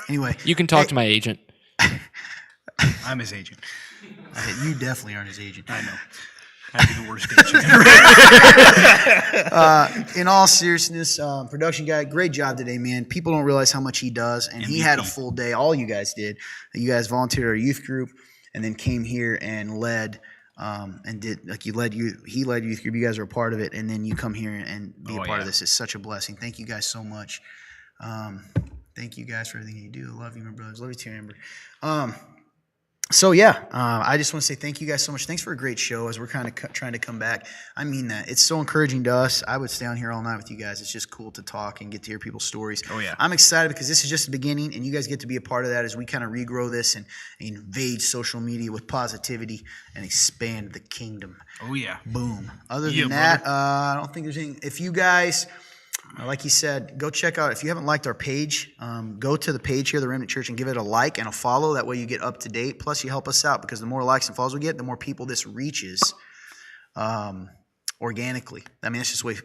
Anyway, You can talk to my agent. I'm his agent. you definitely aren't his agent. I know. I'd be the worst agent ever. In all seriousness, production guy, great job today, man. People don't realize how much he does, and he had a full day. All you guys did. You guys volunteered at our youth group, and then came here and led, and did like you led you. He led youth group. You guys are a part of it, and then you come here and be a part of this. It's such a blessing. Thank you guys so much. Thank you guys for everything you do. I love you, my brothers. Love you too, Amber. So yeah, I just want to say thank you guys so much. Thanks for a great show as we're kind of trying to come back. I mean that. It's so encouraging to us. I would stay on here all night with you guys. It's just cool to talk and get to hear people's stories. Oh, yeah. I'm excited because this is just the beginning, and you guys get to be a part of that as we kind of regrow this and invade social media with positivity and expand the kingdom. Oh yeah. Boom. Other Yeah, than that, I don't think there's anything. If you guys, like he said, go check out. If you haven't liked our page, go to the page here, The Remnant Church, and give it a like and a follow. That way you get up to date. Plus, you help us out because the more likes and follows we get, the more people this reaches organically. I mean, that's just the way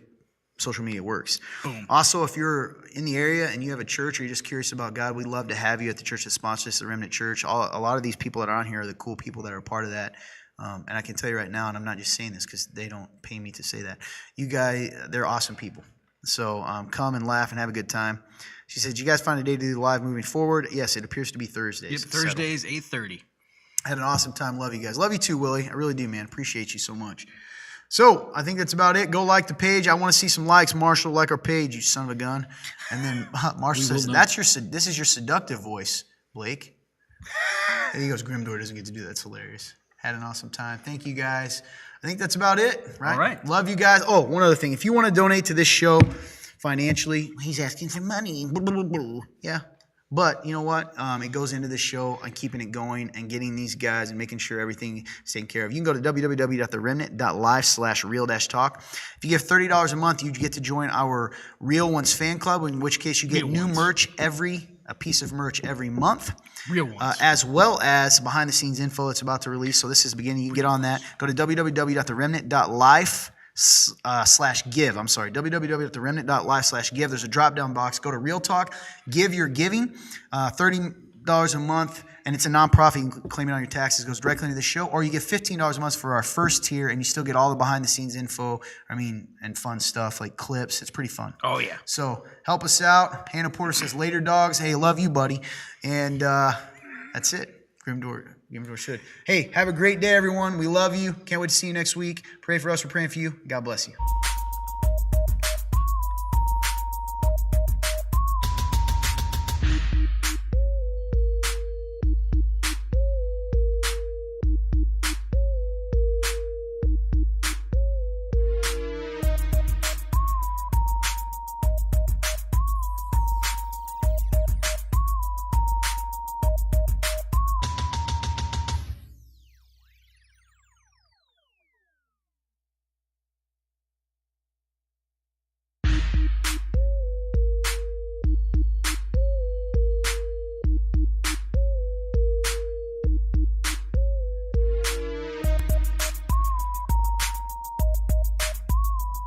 social media works. Boom. Also, if you're in the area and you have a church or you're just curious about God, we'd love to have you at the church that sponsors us, The Remnant Church. A lot of these people that are on here are the cool people that are a part of that. And I can tell you right now, and I'm not just saying this because they don't pay me to say that, you guys, they're awesome people. So come and laugh and have a good time. She said, "Did you guys find a day to do the live moving forward?" Yes, it appears to be Thursdays. Yep, Thursdays, 8:30. I had an awesome time. Love you guys. Love you too, Willie. I really do, man. Appreciate you so much. So I think that's about it. Go like the page. I want to see some likes. Marshall, like our page, you son of a gun. And then Marshall says, this is your seductive voice, Blake. And he goes, Grimdor doesn't get to do that. That's hilarious. Had an awesome time. Thank you guys. I think that's about it, right? All right. Love you guys. Oh, one other thing. If you want to donate to this show financially, he's asking for money. Yeah. But you know what? It goes into this show and keeping it going and getting these guys and making sure everything is taken care of. You can go to www.theremnant.live/real-talk. If you give $30 a month, you get to join our Real Ones fan club, in which case you get Real new Ones. merch a piece of merch every month. Real Ones. As well as behind the scenes info that's about to release. So this is the beginning. You can get on that. Go to www.theremnant.live/give. I'm sorry, www.theremnant.live/give. There's a drop-down box. Go to Real Talk. Give your giving, $30 a month, and it's a nonprofit. You can claim it on your taxes. It goes directly into the show. Or you get $15 a month for our first tier, and you still get all the behind-the-scenes info, and fun stuff like clips. It's pretty fun. Oh yeah. So help us out. Hannah Porter says, later, dogs. Hey, love you, buddy. And that's it. Grimdor should. Hey, have a great day, everyone. We love you. Can't wait to see you next week. Pray for us. We're praying for you. God bless you.